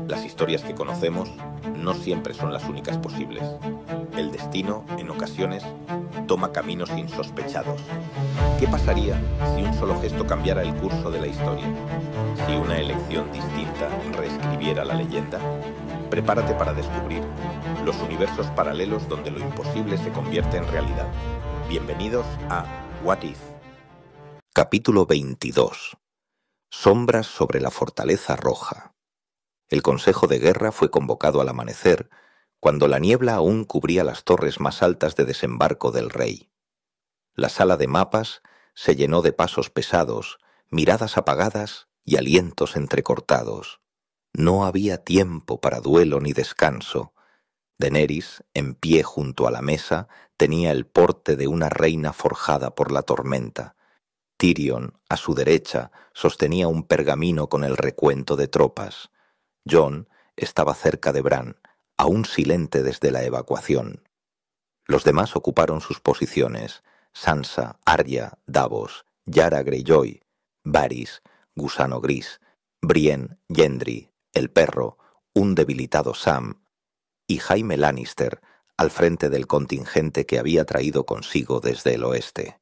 Las historias que conocemos no siempre son las únicas posibles. El destino, en ocasiones, toma caminos insospechados. ¿Qué pasaría si un solo gesto cambiara el curso de la historia? Si una elección distinta reescribiera la leyenda. Prepárate para descubrir los universos paralelos donde lo imposible se convierte en realidad. Bienvenidos a What If. Capítulo 22. Sombras sobre la fortaleza roja. El Consejo de Guerra fue convocado al amanecer, cuando la niebla aún cubría las torres más altas de desembarco del rey. La sala de mapas se llenó de pasos pesados, miradas apagadas y alientos entrecortados. No había tiempo para duelo ni descanso. Daenerys, en pie junto a la mesa, tenía el porte de una reina forjada por la tormenta. Tyrion, a su derecha, sostenía un pergamino con el recuento de tropas. Jon estaba cerca de Bran, aún silente desde la evacuación. Los demás ocuparon sus posiciones: Sansa, Arya, Davos, Yara Greyjoy, Varys, Gusano Gris, Brienne, Gendry, el perro, un debilitado Sam y Jaime Lannister al frente del contingente que había traído consigo desde el oeste.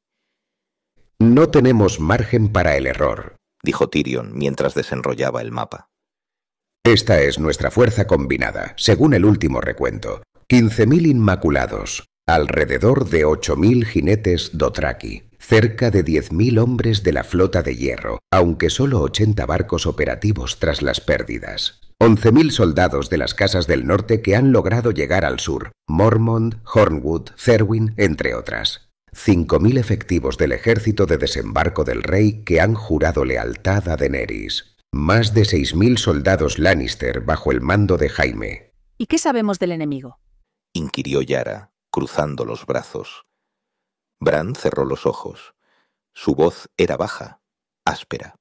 No tenemos margen para el error, dijo Tyrion mientras desenrollaba el mapa. Esta es nuestra fuerza combinada, según el último recuento. 15.000 inmaculados, alrededor de 8.000 jinetes dothraki, cerca de 10.000 hombres de la flota de hierro, aunque solo 80 barcos operativos tras las pérdidas. 11.000 soldados de las casas del norte que han logrado llegar al sur, Mormont, Hornwood, Cerwyn, entre otras. 5.000 efectivos del ejército de desembarco del rey que han jurado lealtad a Daenerys. Más de 6.000 soldados Lannister bajo el mando de Jaime. ¿Y qué sabemos del enemigo?, inquirió Yara, cruzando los brazos. Bran cerró los ojos. Su voz era baja, áspera.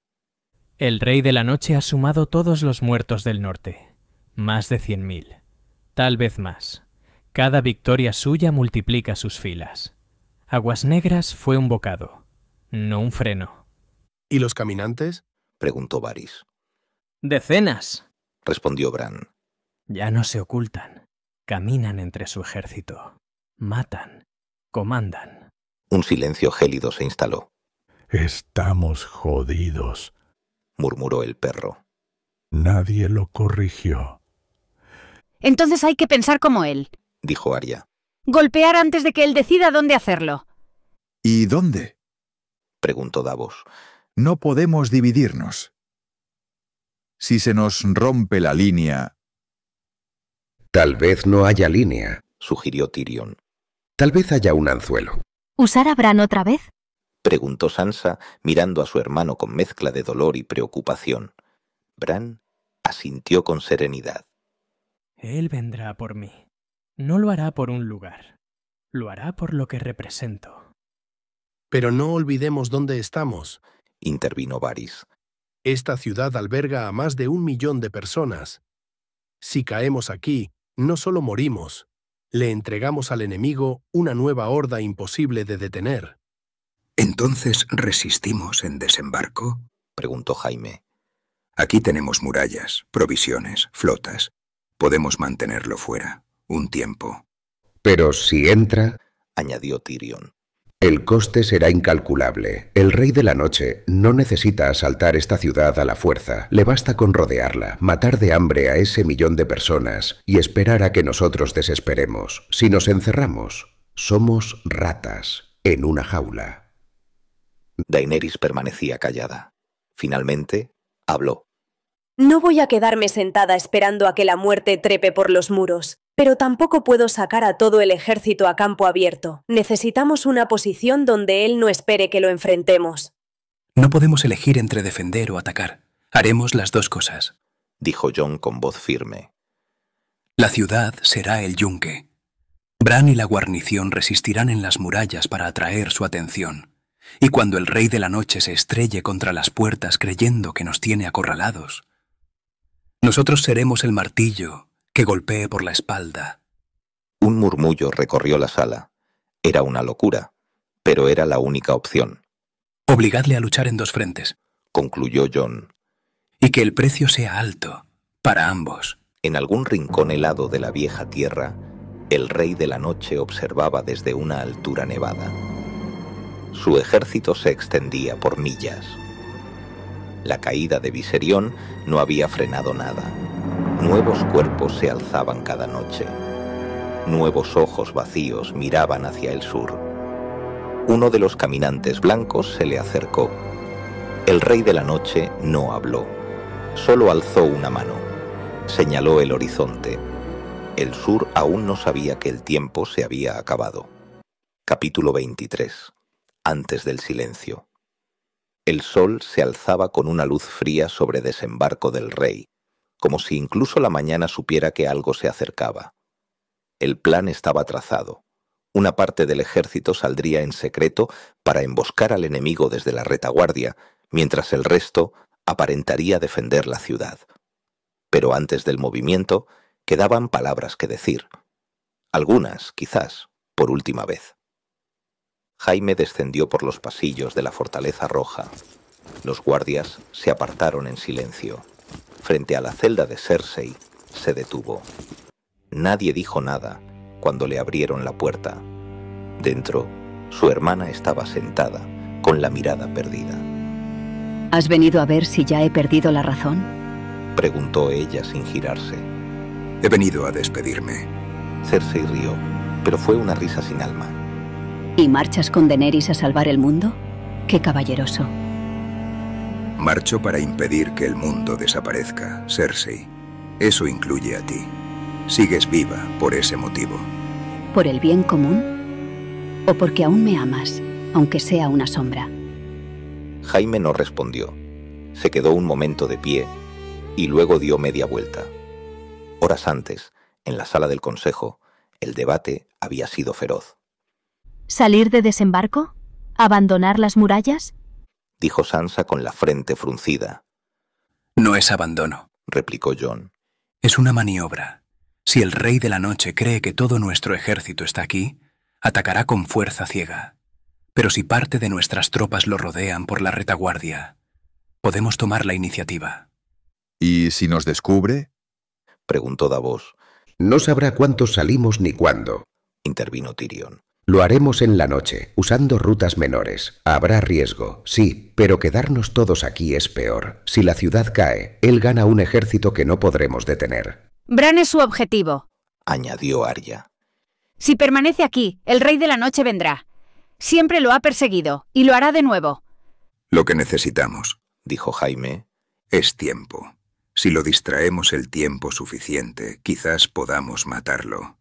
El Rey de la Noche ha sumado todos los muertos del norte. Más de 100.000. Tal vez más. Cada victoria suya multiplica sus filas. Aguas Negras fue un bocado, no un freno. ¿Y los caminantes?, preguntó Varys. Decenas, respondió Bran. Ya no se ocultan. Caminan entre su ejército. Matan. Comandan. Un silencio gélido se instaló. Estamos jodidos, murmuró el perro. Nadie lo corrigió. Entonces hay que pensar como él, dijo Arya. Golpear antes de que él decida dónde hacerlo. ¿Y dónde?, preguntó Davos. No podemos dividirnos. Si se nos rompe la línea... Tal vez no haya línea, sugirió Tyrion. Tal vez haya un anzuelo. ¿Usar a Bran otra vez?, preguntó Sansa, mirando a su hermano con mezcla de dolor y preocupación. Bran asintió con serenidad. Él vendrá por mí. No lo hará por un lugar. Lo hará por lo que represento. Pero no olvidemos dónde estamos, intervino Varys. Esta ciudad alberga a más de 1 millón de personas. Si caemos aquí, no solo morimos, le entregamos al enemigo una nueva horda imposible de detener. ¿Entonces resistimos en desembarco?, preguntó Jaime. Aquí tenemos murallas, provisiones, flotas. Podemos mantenerlo fuera, un tiempo. Pero si entra, añadió Tyrion, el coste será incalculable. El Rey de la Noche no necesita asaltar esta ciudad a la fuerza. Le basta con rodearla, matar de hambre a ese 1 millón de personas y esperar a que nosotros desesperemos. Si nos encerramos, somos ratas en una jaula. Daenerys permanecía callada. Finalmente, habló. No voy a quedarme sentada esperando a que la muerte trepe por los muros. Pero tampoco puedo sacar a todo el ejército a campo abierto. Necesitamos una posición donde él no espere que lo enfrentemos. No podemos elegir entre defender o atacar. Haremos las dos cosas, dijo Jon con voz firme. La ciudad será el yunque. Bran y la guarnición resistirán en las murallas para atraer su atención. Y cuando el Rey de la Noche se estrelle contra las puertas creyendo que nos tiene acorralados, nosotros seremos el martillo que golpee por la espalda. Un murmullo recorrió la sala. Era una locura, pero era la única opción. Obligadle a luchar en 2 frentes, concluyó Jon. Y que el precio sea alto. para ambos. En algún rincón helado de la vieja tierra, el Rey de la Noche observaba desde una altura nevada. Su ejército se extendía por millas. La caída de Viserion no había frenado nada. Nuevos cuerpos se alzaban cada noche. Nuevos ojos vacíos miraban hacia el sur. Uno de los caminantes blancos se le acercó. El Rey de la Noche no habló. Solo alzó una mano. Señaló el horizonte. El sur aún no sabía que el tiempo se había acabado. Capítulo 23. Antes del silencio. El sol se alzaba con una luz fría sobre desembarco del rey, como si incluso la mañana supiera que algo se acercaba. El plan estaba trazado. Una parte del ejército saldría en secreto para emboscar al enemigo desde la retaguardia, mientras el resto aparentaría defender la ciudad. Pero antes del movimiento quedaban palabras que decir. Algunas, quizás, por última vez. Jaime descendió por los pasillos de la Fortaleza Roja. Los guardias se apartaron en silencio. Frente a la celda de Cersei, se detuvo. Nadie dijo nada cuando le abrieron la puerta. Dentro, su hermana estaba sentada, con la mirada perdida. ¿Has venido a ver si ya he perdido la razón? Preguntó ella sin girarse. He venido a despedirme. Cersei rió, pero fue una risa sin alma. ¿Y marchas con Daenerys a salvar el mundo? ¡Qué caballeroso! Marcho para impedir que el mundo desaparezca, Cersei. Eso incluye a ti. Sigues viva por ese motivo. ¿Por el bien común? ¿O porque aún me amas, aunque sea una sombra? Jaime no respondió. Se quedó un momento de pie y luego dio media vuelta. Horas antes, en la sala del consejo, el debate había sido feroz. ¿Salir de desembarco? ¿Abandonar las murallas? Dijo Sansa con la frente fruncida. No es abandono, replicó Jon. Es una maniobra. Si el Rey de la Noche cree que todo nuestro ejército está aquí, atacará con fuerza ciega. Pero si parte de nuestras tropas lo rodean por la retaguardia, podemos tomar la iniciativa. ¿Y si nos descubre? Preguntó Davos. No sabrá cuántos salimos ni cuándo, intervino Tyrion. Lo haremos en la noche, usando rutas menores. Habrá riesgo, sí, pero quedarnos todos aquí es peor. Si la ciudad cae, él gana un ejército que no podremos detener. Bran es su objetivo, añadió Arya. Si permanece aquí, el Rey de la Noche vendrá. Siempre lo ha perseguido, y lo hará de nuevo. Lo que necesitamos, dijo Jaime, es tiempo. Si lo distraemos el tiempo suficiente, quizás podamos matarlo.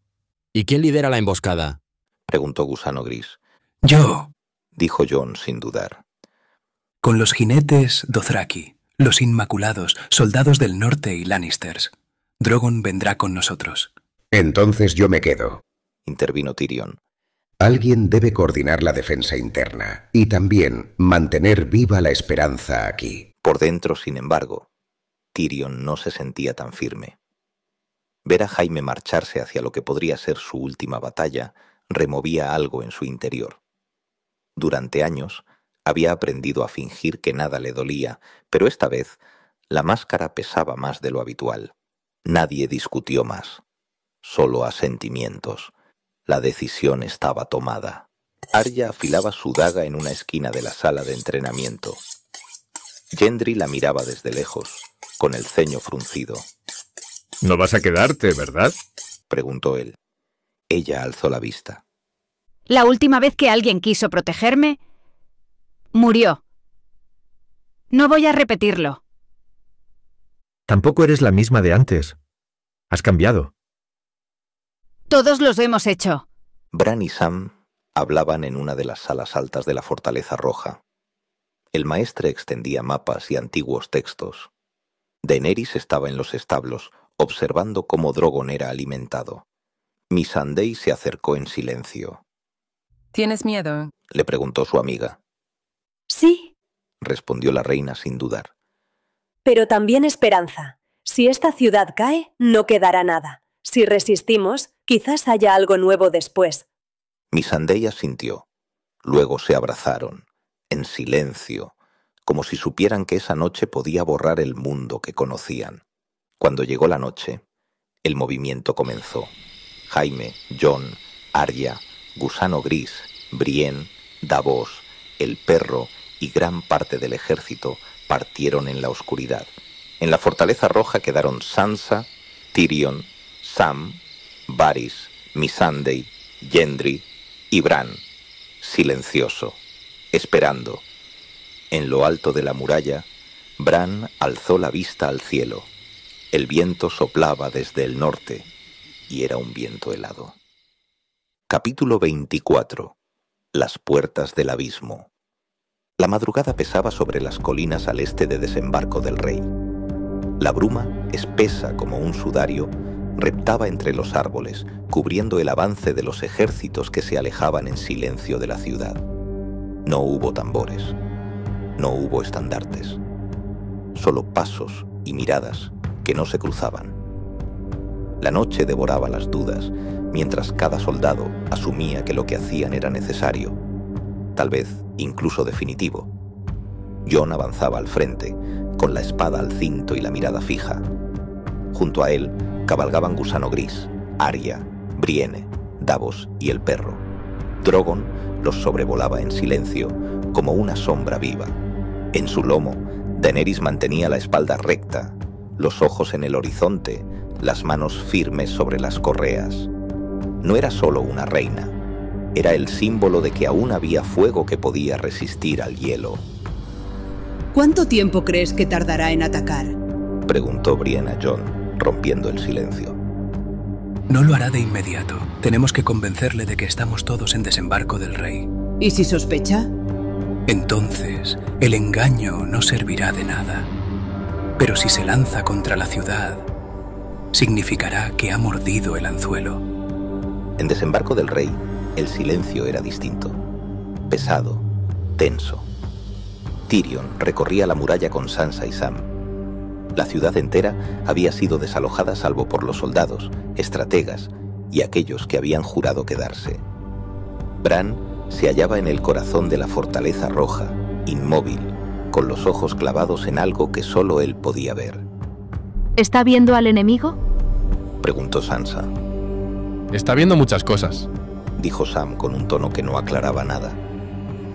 ¿Y quién lidera la emboscada? Preguntó Gusano Gris. Yo, dijo Jon sin dudar. Con los jinetes Dothraki, los Inmaculados, soldados del norte y Lannisters. Drogon vendrá con nosotros. Entonces yo me quedo, intervino Tyrion. Alguien debe coordinar la defensa interna y también mantener viva la esperanza aquí. Por dentro, sin embargo, Tyrion no se sentía tan firme. Ver a Jaime marcharse hacia lo que podría ser su última batalla removía algo en su interior. Durante años había aprendido a fingir que nada le dolía, pero esta vez la máscara pesaba más de lo habitual. Nadie discutió más, solo asentimientos. La decisión estaba tomada. Arya afilaba su daga en una esquina de la sala de entrenamiento. Gendry la miraba desde lejos, con el ceño fruncido. «No vas a quedarte, ¿verdad?», preguntó él. Ella alzó la vista. La última vez que alguien quiso protegerme, murió. No voy a repetirlo. Tampoco eres la misma de antes. Has cambiado. Todos los hemos hecho. Bran y Sam hablaban en una de las salas altas de la Fortaleza Roja. El maestre extendía mapas y antiguos textos. Daenerys estaba en los establos, observando cómo Drogon era alimentado. Missandei se acercó en silencio. ¿Tienes miedo?, le preguntó su amiga. Sí, respondió la reina sin dudar. Pero también esperanza. Si esta ciudad cae, no quedará nada. Si resistimos, quizás haya algo nuevo después. Missandei asintió. Luego se abrazaron, en silencio, como si supieran que esa noche podía borrar el mundo que conocían. Cuando llegó la noche, el movimiento comenzó. Jaime, John, Arya, Gusano Gris, Brienne, Davos, el perro y gran parte del ejército partieron en la oscuridad. En la Fortaleza Roja quedaron Sansa, Tyrion, Sam, Varys, Missandei, Gendry y Bran, silencioso, esperando. En lo alto de la muralla, Bran alzó la vista al cielo. El viento soplaba desde el norte y era un viento helado. Capítulo 24. Las puertas del abismo. La madrugada pesaba sobre las colinas al este de Desembarco del Rey. La bruma, espesa como un sudario, reptaba entre los árboles, cubriendo el avance de los ejércitos que se alejaban en silencio de la ciudad. No hubo tambores, no hubo estandartes, solo pasos y miradas que no se cruzaban. La noche devoraba las dudas, mientras cada soldado asumía que lo que hacían era necesario, tal vez incluso definitivo. Jon avanzaba al frente, con la espada al cinto y la mirada fija. Junto a él cabalgaban Gusano Gris, Arya, Brienne, Davos y el perro. Drogon los sobrevolaba en silencio, como una sombra viva. En su lomo, Daenerys mantenía la espalda recta, los ojos en el horizonte, las manos firmes sobre las correas. No era solo una reina, era el símbolo de que aún había fuego que podía resistir al hielo. ¿Cuánto tiempo crees que tardará en atacar?, preguntó Brienne a Jon, rompiendo el silencio. No lo hará de inmediato. Tenemos que convencerle de que estamos todos en Desembarco del Rey. ¿Y si sospecha? Entonces, el engaño no servirá de nada. Pero si se lanza contra la ciudad, significará que ha mordido el anzuelo. En Desembarco del Rey, el silencio era distinto, pesado, tenso. Tyrion recorría la muralla con Sansa y Sam. La ciudad entera había sido desalojada salvo por los soldados, estrategas y aquellos que habían jurado quedarse. Bran se hallaba en el corazón de la Fortaleza Roja, inmóvil, con los ojos clavados en algo que solo él podía ver. ¿Está viendo al enemigo?, preguntó Sansa. Está viendo muchas cosas, dijo Sam con un tono que no aclaraba nada.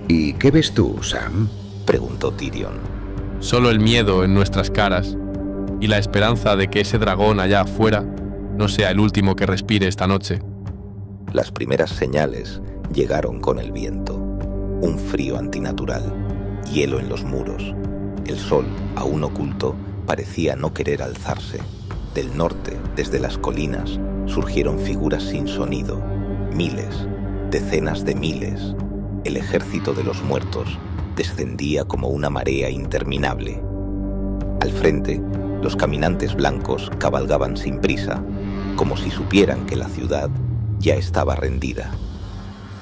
¿Y qué ves tú, Sam?, preguntó Tyrion. Solo el miedo en nuestras caras y la esperanza de que ese dragón allá afuera no sea el último que respire esta noche. Las primeras señales llegaron con el viento. Un frío antinatural, hielo en los muros. El sol, aún oculto, parecía no querer alzarse. Del norte, desde las colinas, surgieron figuras sin sonido. Miles, decenas de miles. El ejército de los muertos descendía como una marea interminable. Al frente, los caminantes blancos cabalgaban sin prisa, como si supieran que la ciudad ya estaba rendida.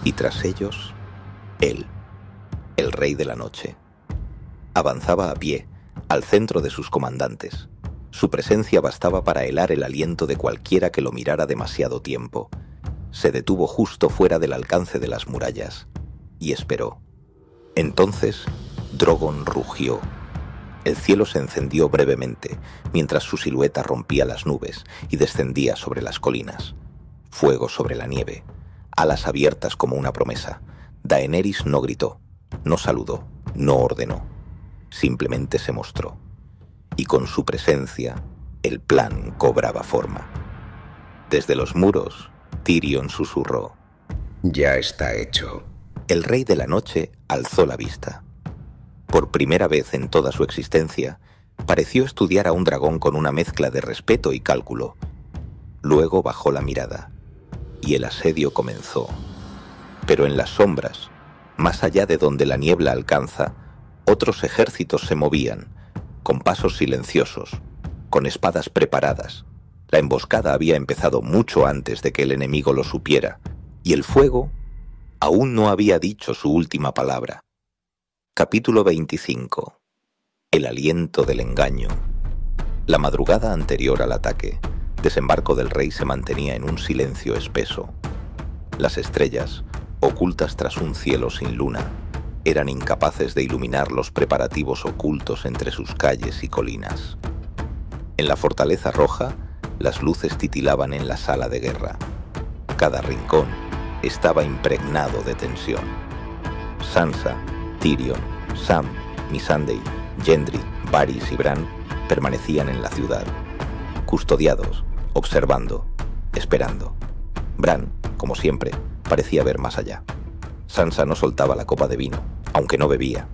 Y tras ellos, él, el Rey de la Noche. Avanzaba a pie, al centro de sus comandantes. Su presencia bastaba para helar el aliento de cualquiera que lo mirara demasiado tiempo. Se detuvo justo fuera del alcance de las murallas y esperó. Entonces, Drogon rugió. El cielo se encendió brevemente, mientras su silueta rompía las nubes y descendía sobre las colinas. Fuego sobre la nieve, alas abiertas como una promesa. Daenerys no gritó, no saludó, no ordenó. Simplemente se mostró. Y con su presencia, el plan cobraba forma. Desde los muros, Tyrion susurró. Ya está hecho. El Rey de la Noche alzó la vista. Por primera vez en toda su existencia, pareció estudiar a un dragón con una mezcla de respeto y cálculo. Luego bajó la mirada, y el asedio comenzó. Pero en las sombras, más allá de donde la niebla alcanza, otros ejércitos se movían, con pasos silenciosos, con espadas preparadas. La emboscada había empezado mucho antes de que el enemigo lo supiera, y el fuego aún no había dicho su última palabra. Capítulo 25. El aliento del engaño. La madrugada anterior al ataque, Desembarco del Rey se mantenía en un silencio espeso. Las estrellas, ocultas tras un cielo sin luna, eran incapaces de iluminar los preparativos ocultos entre sus calles y colinas. En la Fortaleza Roja, las luces titilaban en la sala de guerra. Cada rincón estaba impregnado de tensión. Sansa, Tyrion, Sam, Missandei, Gendry, Varys y Bran permanecían en la ciudad, custodiados, observando, esperando. Bran, como siempre, parecía ver más allá. Sansa no soltaba la copa de vino, aunque no bebía.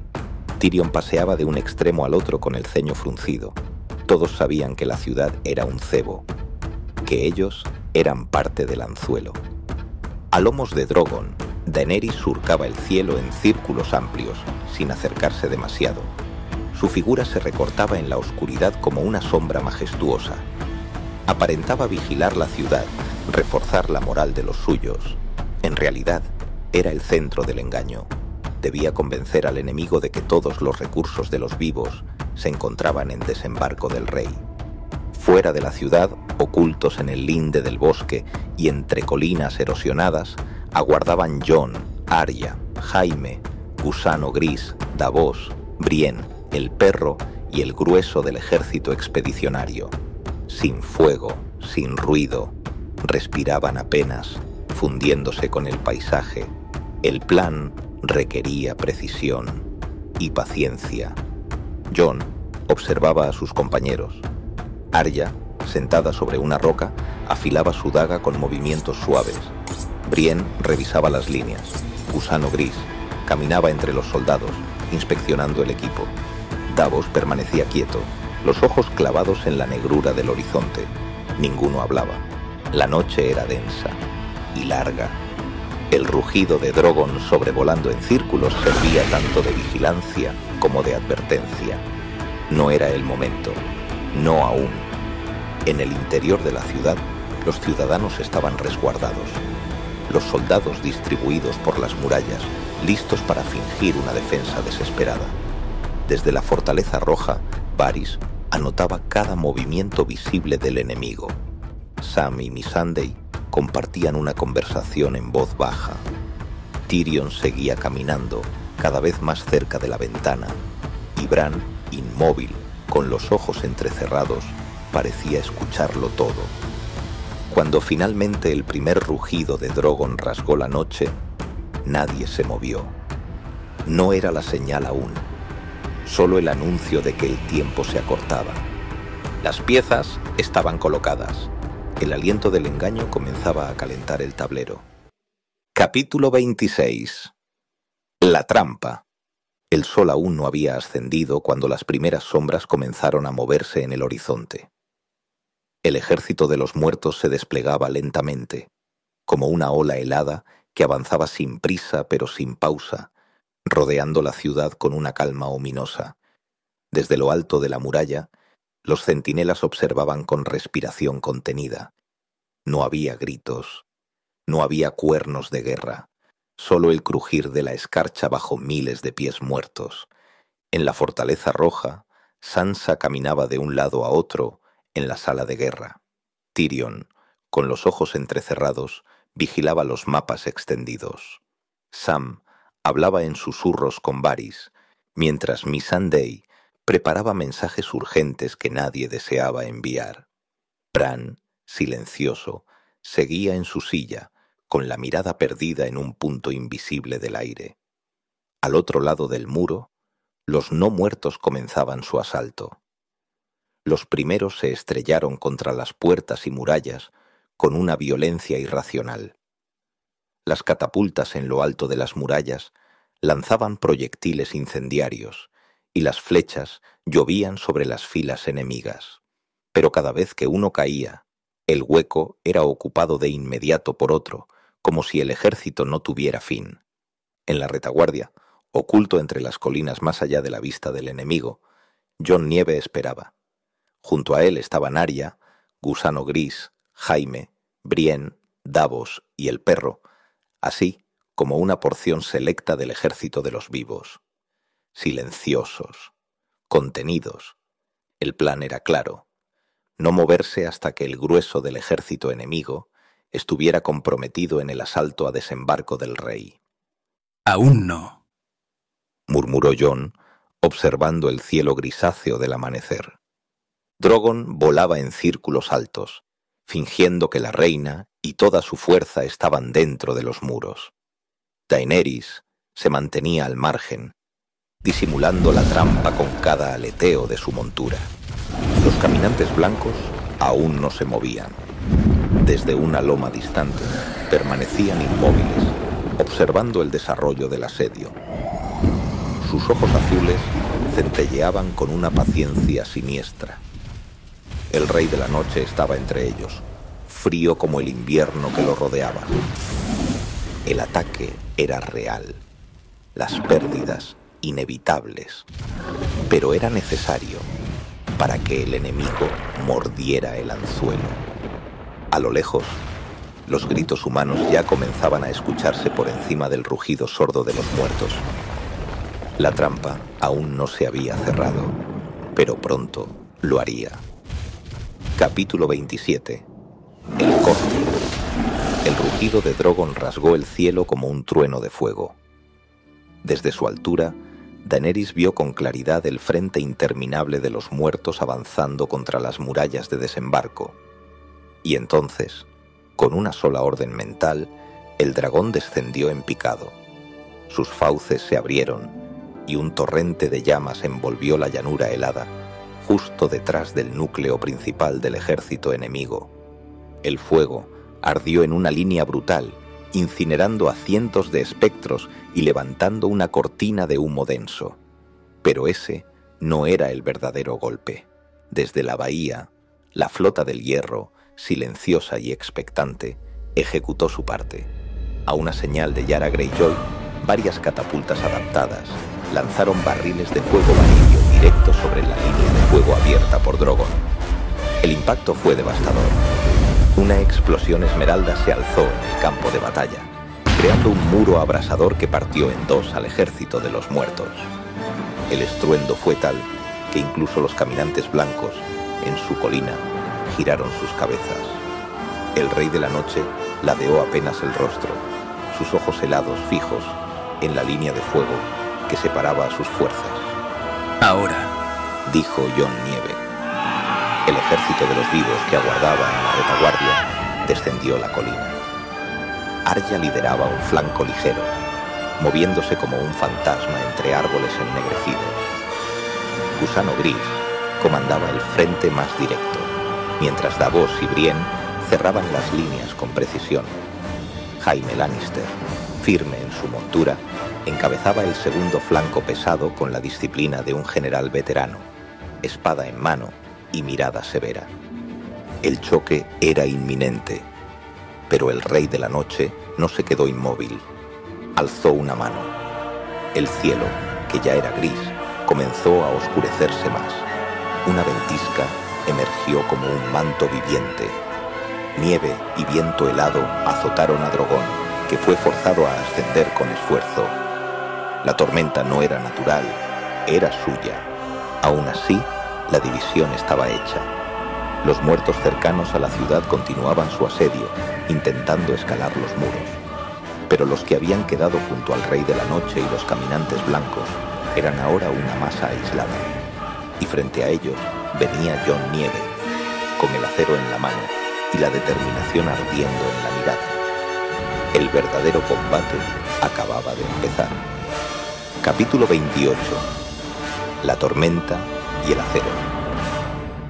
Tyrion paseaba de un extremo al otro con el ceño fruncido. Todos sabían que la ciudad era un cebo, que ellos eran parte del anzuelo. A lomos de Drogon, Daenerys surcaba el cielo en círculos amplios, sin acercarse demasiado. Su figura se recortaba en la oscuridad como una sombra majestuosa. Aparentaba vigilar la ciudad, reforzar la moral de los suyos. En realidad, era el centro del engaño. Debía convencer al enemigo de que todos los recursos de los vivos se encontraban en desembarco del rey. Fuera de la ciudad, ocultos en el linde del bosque y entre colinas erosionadas, aguardaban Jon, Arya, Jaime, Gusano Gris, Davos, Brienne, el perro y el grueso del ejército expedicionario. Sin fuego, sin ruido, respiraban apenas, fundiéndose con el paisaje. El plan requería precisión y paciencia. Jon observaba a sus compañeros. Arya, sentada sobre una roca, afilaba su daga con movimientos suaves. Brienne revisaba las líneas. Gusano Gris caminaba entre los soldados, inspeccionando el equipo. Davos permanecía quieto, los ojos clavados en la negrura del horizonte. Ninguno hablaba. La noche era densa y larga. El rugido de Drogon sobrevolando en círculos servía tanto de vigilancia como de advertencia. No era el momento, no aún. En el interior de la ciudad, los ciudadanos estaban resguardados. Los soldados distribuidos por las murallas, listos para fingir una defensa desesperada. Desde la Fortaleza Roja, Varys anotaba cada movimiento visible del enemigo. Sam y Missandei compartían una conversación en voz baja. Tyrion seguía caminando, cada vez más cerca de la ventana, y Bran, inmóvil, con los ojos entrecerrados, parecía escucharlo todo. Cuando finalmente el primer rugido de Drogon rasgó la noche, nadie se movió. No era la señal aún, solo el anuncio de que el tiempo se acortaba. Las piezas estaban colocadas. El aliento del engaño comenzaba a calentar el tablero. Capítulo 26. La trampa. El sol aún no había ascendido cuando las primeras sombras comenzaron a moverse en el horizonte. El ejército de los muertos se desplegaba lentamente, como una ola helada que avanzaba sin prisa pero sin pausa, rodeando la ciudad con una calma ominosa. Desde lo alto de la muralla, los centinelas observaban con respiración contenida. No había gritos, no había cuernos de guerra, solo el crujir de la escarcha bajo miles de pies muertos. En la Fortaleza Roja, Sansa caminaba de un lado a otro en la sala de guerra. Tyrion, con los ojos entrecerrados, vigilaba los mapas extendidos. Sam hablaba en susurros con Varys, mientras Missandei preparaba mensajes urgentes que nadie deseaba enviar. Bran, silencioso, seguía en su silla, con la mirada perdida en un punto invisible del aire. Al otro lado del muro, los no muertos comenzaban su asalto. Los primeros se estrellaron contra las puertas y murallas con una violencia irracional. Las catapultas en lo alto de las murallas lanzaban proyectiles incendiarios, y las flechas llovían sobre las filas enemigas. Pero cada vez que uno caía, el hueco era ocupado de inmediato por otro, como si el ejército no tuviera fin. En la retaguardia, oculto entre las colinas más allá de la vista del enemigo, Jon Nieve esperaba. Junto a él estaban Arya, Gusano Gris, Jaime, Brienne, Davos y el perro, así como una porción selecta del ejército de los vivos. Silenciosos, contenidos. El plan era claro: no moverse hasta que el grueso del ejército enemigo estuviera comprometido en el asalto a desembarco del rey. «Aún no», murmuró Jon, observando el cielo grisáceo del amanecer. Drogon volaba en círculos altos, fingiendo que la reina y toda su fuerza estaban dentro de los muros. Daenerys se mantenía al margen, disimulando la trampa con cada aleteo de su montura. Los caminantes blancos aún no se movían. Desde una loma distante, permanecían inmóviles, observando el desarrollo del asedio. Sus ojos azules centelleaban con una paciencia siniestra. El Rey de la Noche estaba entre ellos, frío como el invierno que lo rodeaba. El ataque era real, las pérdidas inevitables, pero era necesario para que el enemigo mordiera el anzuelo. A lo lejos, los gritos humanos ya comenzaban a escucharse por encima del rugido sordo de los muertos. La trampa aún no se había cerrado, pero pronto lo haría. Capítulo 27. El corte. El rugido de Drogon rasgó el cielo como un trueno de fuego. Desde su altura, Daenerys vio con claridad el frente interminable de los muertos avanzando contra las murallas de desembarco. Y entonces, con una sola orden mental, el dragón descendió en picado. Sus fauces se abrieron y un torrente de llamas envolvió la llanura helada, justo detrás del núcleo principal del ejército enemigo. El fuego ardió en una línea brutal, incinerando a cientos de espectros y levantando una cortina de humo denso. Pero ese no era el verdadero golpe. Desde la bahía, la flota del hierro, silenciosa y expectante, ejecutó su parte. A una señal de Yara Greyjoy, varias catapultas adaptadas lanzaron barriles de fuego vanidio directo sobre la línea de fuego abierta por Drogon. El impacto fue devastador. Una explosión esmeralda se alzó en el campo de batalla, creando un muro abrasador que partió en dos al ejército de los muertos. El estruendo fue tal que incluso los caminantes blancos, en su colina, giraron sus cabezas. El Rey de la Noche ladeó apenas el rostro, sus ojos helados fijos en la línea de fuego que separaba a sus fuerzas. Ahora, dijo Jon Nieve. El ejército de los vivos que aguardaba en la retaguardia descendió la colina. Arya lideraba un flanco ligero, moviéndose como un fantasma entre árboles ennegrecidos. Gusano Gris comandaba el frente más directo, mientras Davos y Brienne cerraban las líneas con precisión. Jaime Lannister, firme en su montura, encabezaba el segundo flanco pesado con la disciplina de un general veterano, espada en mano y mirada severa. El choque era inminente, pero el Rey de la Noche no se quedó inmóvil. Alzó una mano. El cielo, que ya era gris, comenzó a oscurecerse más. Una ventisca emergió como un manto viviente. Nieve y viento helado azotaron a Drogon, que fue forzado a ascender con esfuerzo. La tormenta no era natural, era suya. Aún así, la división estaba hecha. Los muertos cercanos a la ciudad continuaban su asedio, intentando escalar los muros. Pero los que habían quedado junto al Rey de la Noche y los caminantes blancos eran ahora una masa aislada. Y frente a ellos venía Jon Nieve, con el acero en la mano y la determinación ardiendo en la mirada. El verdadero combate acababa de empezar. Capítulo 28. La tormenta y el acero.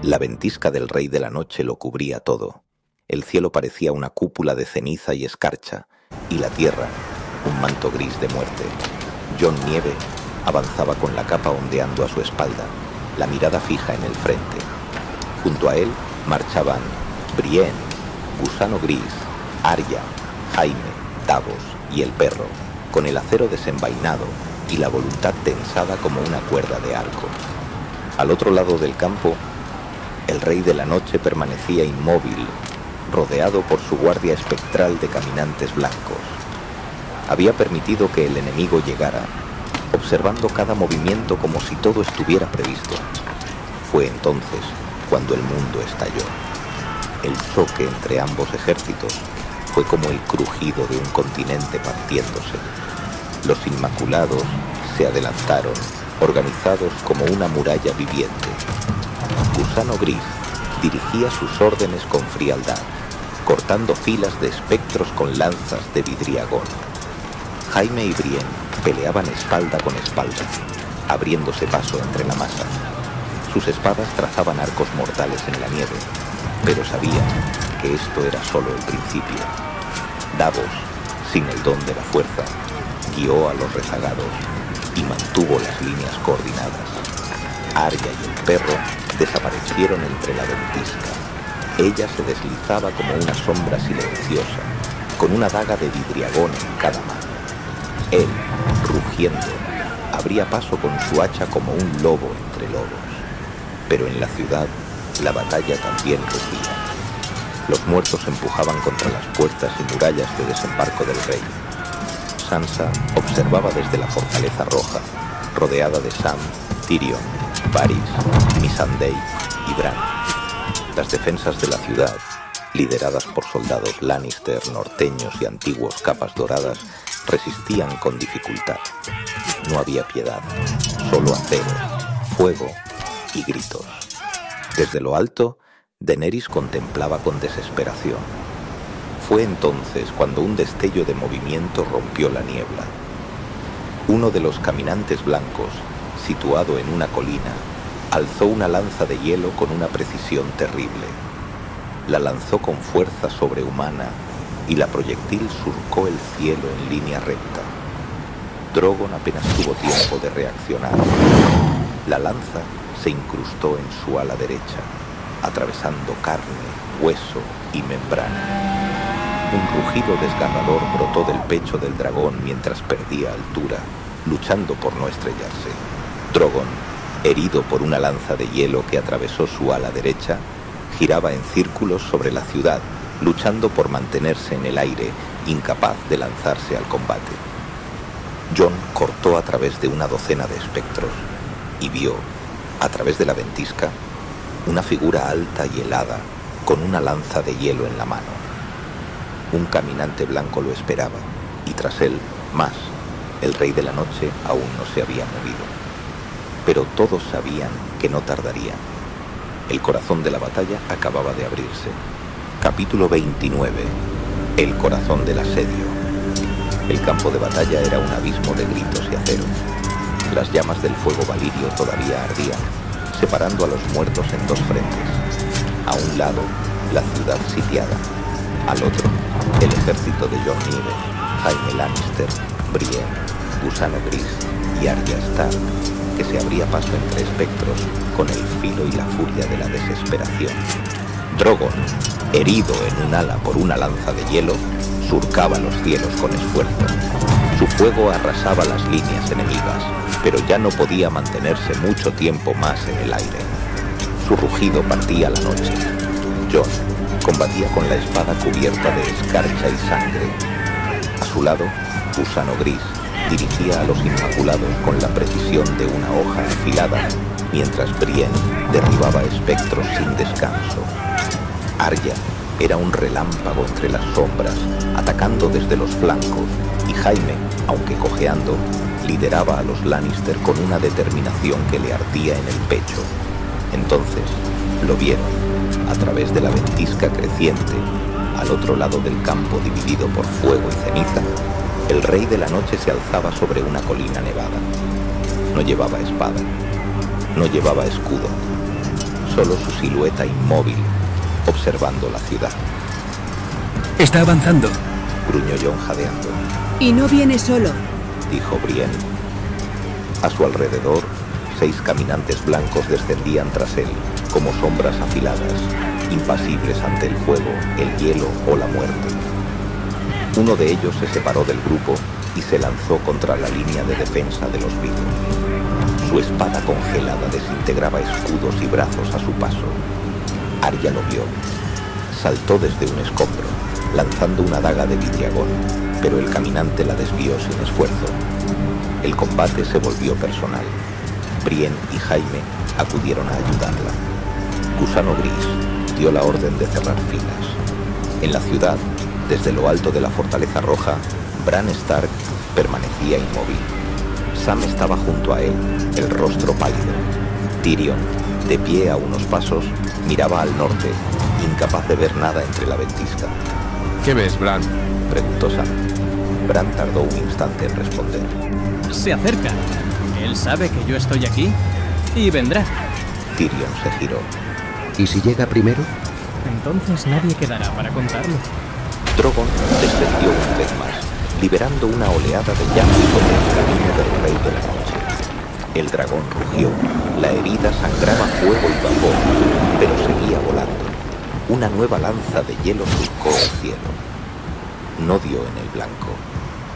La ventisca del Rey de la Noche lo cubría todo. El cielo parecía una cúpula de ceniza y escarcha, y la tierra, un manto gris de muerte. Jon Nieve avanzaba con la capa ondeando a su espalda, la mirada fija en el frente. Junto a él marchaban Brienne, Gusano Gris, Arya, Jaime, Davos y el perro, con el acero desenvainado y la voluntad tensada como una cuerda de arco. Al otro lado del campo, el Rey de la Noche permanecía inmóvil, rodeado por su guardia espectral de caminantes blancos. Había permitido que el enemigo llegara, observando cada movimiento como si todo estuviera previsto. Fue entonces cuando el mundo estalló. El choque entre ambos ejércitos fue como el crujido de un continente partiéndose. Los Inmaculados se adelantaron, organizados como una muralla viviente. Gusano Gris dirigía sus órdenes con frialdad, cortando filas de espectros con lanzas de vidriagón. Jaime y Brienne peleaban espalda con espalda, abriéndose paso entre la masa. Sus espadas trazaban arcos mortales en la nieve, pero sabían que esto era solo el principio. Davos, sin el don de la fuerza, guió a los rezagados y mantuvo las líneas coordinadas. Arya y el perro desaparecieron entre la ventisca. Ella se deslizaba como una sombra silenciosa, con una daga de vidriagón en cada mano. Él, rugiendo, abría paso con su hacha como un lobo entre lobos. Pero en la ciudad, la batalla también rugía. Los muertos empujaban contra las puertas y murallas de desembarco del rey. Sansa observaba desde la fortaleza roja, rodeada de Sam, Tyrion, Varys, Missandei y Bran. Las defensas de la ciudad, lideradas por soldados Lannister, norteños y antiguos capas doradas, resistían con dificultad. No había piedad, solo acero, fuego y gritos. Desde lo alto, Daenerys contemplaba con desesperación. Fue entonces cuando un destello de movimiento rompió la niebla. Uno de los caminantes blancos, situado en una colina, alzó una lanza de hielo con una precisión terrible. La lanzó con fuerza sobrehumana y la proyectil surcó el cielo en línea recta. Drogon apenas tuvo tiempo de reaccionar. La lanza se incrustó en su ala derecha, atravesando carne, hueso y membrana. Un rugido desgarrador brotó del pecho del dragón mientras perdía altura, luchando por no estrellarse. Drogon, herido por una lanza de hielo que atravesó su ala derecha, giraba en círculos sobre la ciudad, luchando por mantenerse en el aire, incapaz de lanzarse al combate. Jon cortó a través de una docena de espectros y vio, a través de la ventisca, una figura alta y helada con una lanza de hielo en la mano. Un caminante blanco lo esperaba, y tras él, más, el rey de la noche aún no se había movido. Pero todos sabían que no tardaría. El corazón de la batalla acababa de abrirse. Capítulo 29. El corazón del asedio. El campo de batalla era un abismo de gritos y acero. Las llamas del fuego valirio todavía ardían, separando a los muertos en dos frentes. A un lado, la ciudad sitiada. Al otro, el ejército de Jon Nieve, Jaime Lannister, Brienne, Gusano Gris y Arya Stark, que se abría paso entre espectros con el filo y la furia de la desesperación. Drogon, herido en un ala por una lanza de hielo, surcaba los cielos con esfuerzo. Su fuego arrasaba las líneas enemigas, pero ya no podía mantenerse mucho tiempo más en el aire. Su rugido partía la noche. Jon combatía con la espada cubierta de escarcha y sangre. A su lado, Gusano Gris dirigía a los Inmaculados con la precisión de una hoja afilada, mientras Brienne derribaba espectros sin descanso. Arya era un relámpago entre las sombras, atacando desde los flancos, y Jaime, aunque cojeando, lideraba a los Lannister con una determinación que le ardía en el pecho. Entonces lo vieron, a través de la ventisca creciente, al otro lado del campo dividido por fuego y ceniza. El rey de la noche se alzaba sobre una colina nevada. No llevaba espada, no llevaba escudo, solo su silueta inmóvil, observando la ciudad. Está avanzando, gruñó Jon jadeando. Y no viene solo, dijo Brienne. A su alrededor, 6 caminantes blancos descendían tras él, como sombras afiladas, impasibles ante el fuego, el hielo o la muerte. Uno de ellos se separó del grupo y se lanzó contra la línea de defensa de los vivos. Su espada congelada desintegraba escudos y brazos a su paso. Arya lo vio. Saltó desde un escombro, lanzando una daga de vidriagón, pero el caminante la desvió sin esfuerzo. El combate se volvió personal. Brienne y Jaime acudieron a ayudarla. Gusano Gris dio la orden de cerrar filas. En la ciudad, desde lo alto de la fortaleza roja, Bran Stark permanecía inmóvil. Sam estaba junto a él, el rostro pálido. Tyrion, De pie a unos pasos, miraba al norte, incapaz de ver nada entre la ventisca. ¿Qué ves, Bran?, preguntó Sam. Bran tardó un instante en responder. Se acerca. Él sabe que yo estoy aquí y vendrá. Tyrion se giró. ¿Y si llega primero? Entonces nadie quedará para contarlo. Drogon descendió una vez más, liberando una oleada de llanto sobre el camino del Rey de la Noche. El dragón rugió, la herida sangraba fuego y vapor, pero seguía volando. Una nueva lanza de hielo surcó el cielo. No dio en el blanco,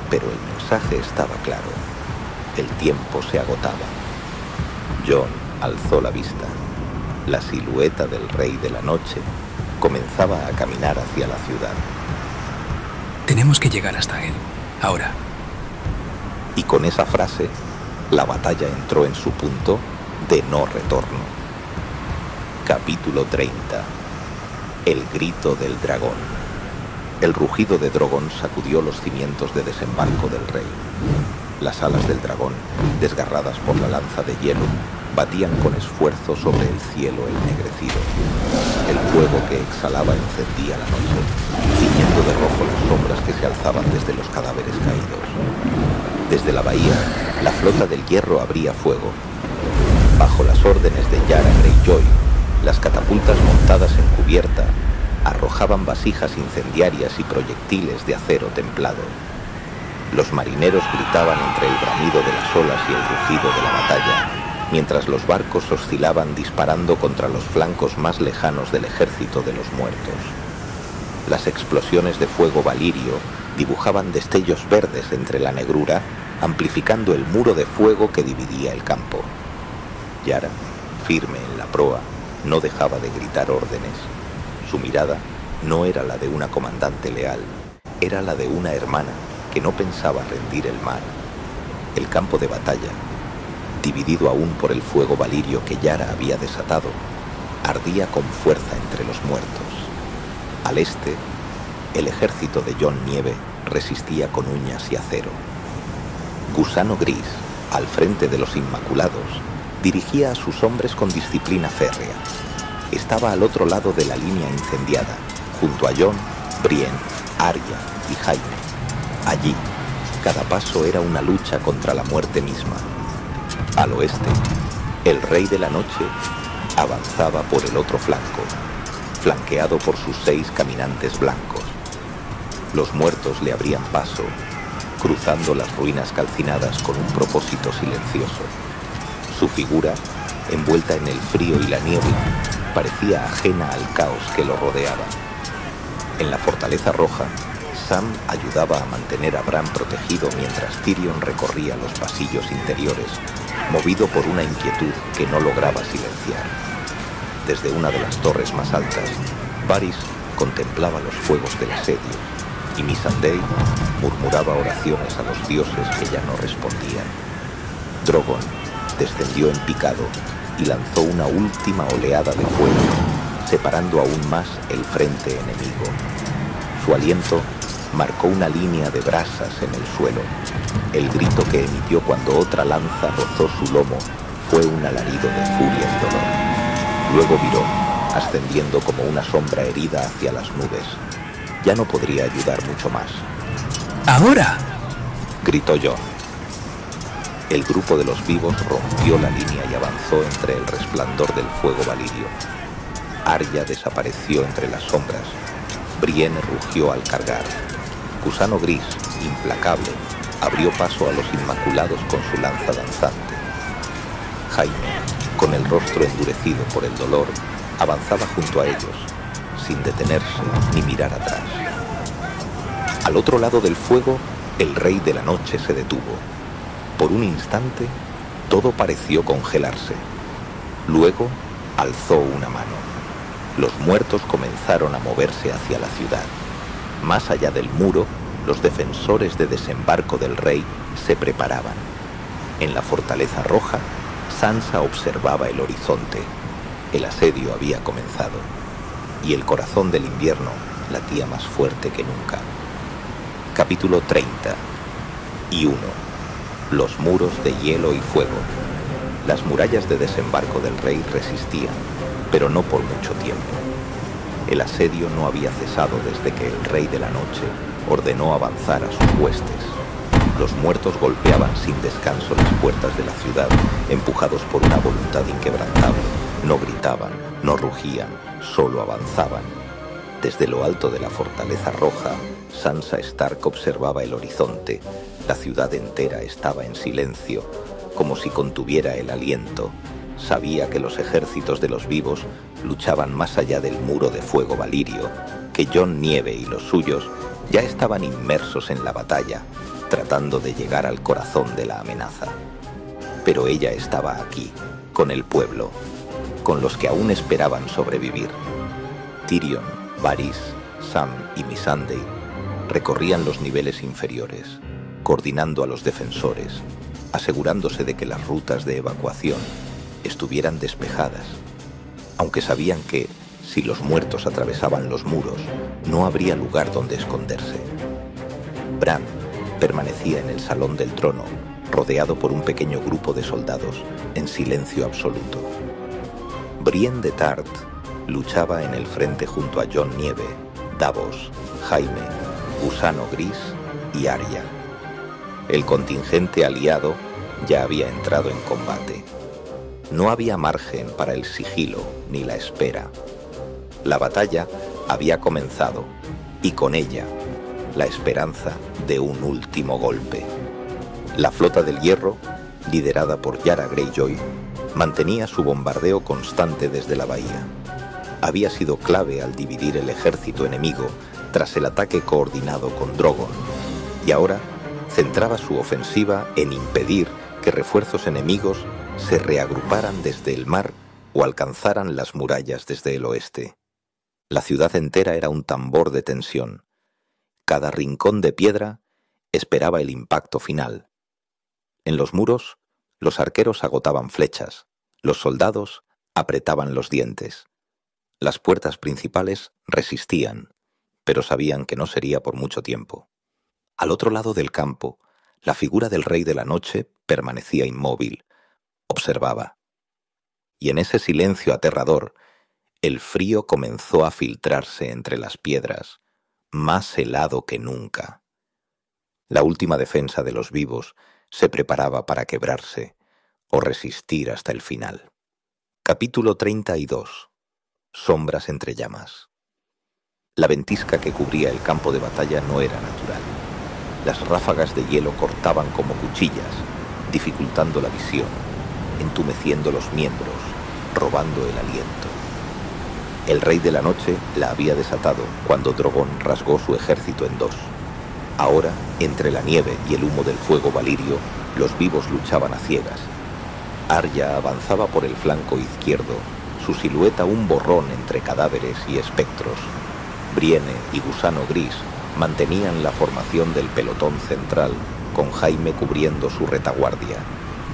pero el mensaje estaba claro. El tiempo se agotaba. Jon alzó la vista. La silueta del Rey de la Noche comenzaba a caminar hacia la ciudad. Tenemos que llegar hasta él, ahora. Y con esa frase, la batalla entró en su punto de no retorno. Capítulo 30. El grito del dragón. El rugido de Drogon sacudió los cimientos de desembarco del rey. Las alas del dragón, desgarradas por la lanza de hielo, batían con esfuerzo sobre el cielo ennegrecido. El fuego que exhalaba encendía la noche, tiñendo de rojo las sombras que se alzaban desde los cadáveres caídos. Desde la bahía, la flota del hierro abría fuego. Bajo las órdenes de Yara Greyjoy, las catapultas montadas en cubierta arrojaban vasijas incendiarias y proyectiles de acero templado. Los marineros gritaban entre el bramido de las olas y el rugido de la batalla, mientras los barcos oscilaban disparando contra los flancos más lejanos del ejército de los muertos. Las explosiones de fuego valirio dibujaban destellos verdes entre la negrura, amplificando el muro de fuego que dividía el campo. Yara, firme en la proa, no dejaba de gritar órdenes. Su mirada no era la de una comandante leal, era la de una hermana que no pensaba rendir el mar. El campo de batalla, dividido aún por el fuego valirio que Yara había desatado, ardía con fuerza entre los muertos. Al este, el ejército de Jon Nieve resistía con uñas y acero. Gusano Gris, al frente de los Inmaculados, dirigía a sus hombres con disciplina férrea. Estaba al otro lado de la línea incendiada, junto a Jon, Brienne, Arya y Jaime. Allí, cada paso era una lucha contra la muerte misma. Al oeste, el Rey de la Noche avanzaba por el otro flanco, flanqueado por sus 6 caminantes blancos. Los muertos le abrían paso, cruzando las ruinas calcinadas con un propósito silencioso. Su figura, envuelta en el frío y la niebla, parecía ajena al caos que lo rodeaba. En la Fortaleza Roja, Sam ayudaba a mantener a Bran protegido mientras Tyrion recorría los pasillos interiores, movido por una inquietud que no lograba silenciar. Desde una de las torres más altas, Varys contemplaba los fuegos del asedio, y Missandei murmuraba oraciones a los dioses que ya no respondían. Drogon descendió en picado y lanzó una última oleada de fuego, separando aún más el frente enemigo. Su aliento marcó una línea de brasas en el suelo. El grito que emitió cuando otra lanza rozó su lomo fue un alarido de furia y dolor. Luego viró, ascendiendo como una sombra herida hacia las nubes. Ya no podría ayudar mucho más. ¡Ahora!, gritó Jon. El grupo de los vivos rompió la línea y avanzó entre el resplandor del fuego valirio. Arya desapareció entre las sombras. Brienne rugió al cargar. Gusano Gris, implacable, abrió paso a los Inmaculados con su lanza danzante. Jaime, con el rostro endurecido por el dolor, avanzaba junto a ellos, sin detenerse ni mirar atrás. Al otro lado del fuego, el Rey de la Noche se detuvo. Por un instante, todo pareció congelarse. Luego, alzó una mano. Los muertos comenzaron a moverse hacia la ciudad. Más allá del muro, los defensores de desembarco del rey se preparaban. En la Fortaleza Roja, Sansa observaba el horizonte. El asedio había comenzado, y el corazón del invierno latía más fuerte que nunca. Capítulo 30. Y 1. Los muros de hielo y fuego. Las murallas de desembarco del rey resistían, pero no por mucho tiempo. El asedio no había cesado desde que el rey de la noche ordenó avanzar a sus huestes. Los muertos golpeaban sin descanso las puertas de la ciudad, empujados por una voluntad inquebrantable. No gritaban, no rugían, solo avanzaban. Desde lo alto de la fortaleza roja, Sansa Stark observaba el horizonte. La ciudad entera estaba en silencio, como si contuviera el aliento. Sabía que los ejércitos de los vivos luchaban más allá del muro de fuego valirio, que Jon Nieve y los suyos ya estaban inmersos en la batalla, tratando de llegar al corazón de la amenaza. Pero ella estaba aquí, con el pueblo, con los que aún esperaban sobrevivir. Tyrion, Varys, Sam y Missandei recorrían los niveles inferiores, coordinando a los defensores, asegurándose de que las rutas de evacuación estuvieran despejadas, aunque sabían que, si los muertos atravesaban los muros, no habría lugar donde esconderse. Bran permanecía en el Salón del Trono, rodeado por un pequeño grupo de soldados, en silencio absoluto. Brienne de Tart luchaba en el frente junto a Jon Nieve, Davos, Jaime, Gusano Gris y Arya. El contingente aliado ya había entrado en combate. No había margen para el sigilo ni la espera. La batalla había comenzado, y con ella, la esperanza de un último golpe. La flota del hierro, liderada por Yara Greyjoy, mantenía su bombardeo constante desde la bahía. Había sido clave al dividir el ejército enemigo tras el ataque coordinado con Drogon, y ahora centraba su ofensiva en impedir que refuerzos enemigos se reagruparan desde el mar o alcanzaran las murallas desde el oeste. La ciudad entera era un tambor de tensión. Cada rincón de piedra esperaba el impacto final. En los muros, los arqueros agotaban flechas, los soldados apretaban los dientes. Las puertas principales resistían, pero sabían que no sería por mucho tiempo. Al otro lado del campo, la figura del Rey de la Noche permanecía inmóvil, observaba. Y en ese silencio aterrador, el frío comenzó a filtrarse entre las piedras, más helado que nunca. La última defensa de los vivos se preparaba para quebrarse o resistir hasta el final. Capítulo 32. Sombras entre llamas. La ventisca que cubría el campo de batalla no era natural. Las ráfagas de hielo cortaban como cuchillas, dificultando la visión, entumeciendo los miembros, robando el aliento. El Rey de la Noche la había desatado cuando Drogon rasgó su ejército en dos. Ahora, entre la nieve y el humo del fuego valirio, los vivos luchaban a ciegas. Arya avanzaba por el flanco izquierdo, su silueta un borrón entre cadáveres y espectros. Brienne y Gusano Gris mantenían la formación del pelotón central, con Jaime cubriendo su retaguardia.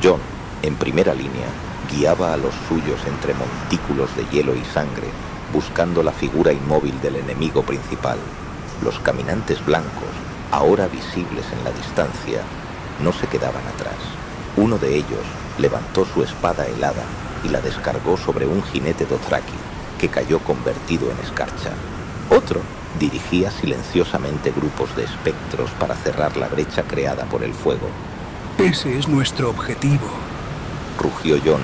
Jon, en primera línea, guiaba a los suyos entre montículos de hielo y sangre, buscando la figura inmóvil del enemigo principal. Los caminantes blancos, ahora visibles en la distancia, no se quedaban atrás. Uno de ellos levantó su espada helada y la descargó sobre un jinete dothraki, que cayó convertido en escarcha. Otro dirigía silenciosamente grupos de espectros para cerrar la brecha creada por el fuego. Ese es nuestro objetivo, rugió Jon,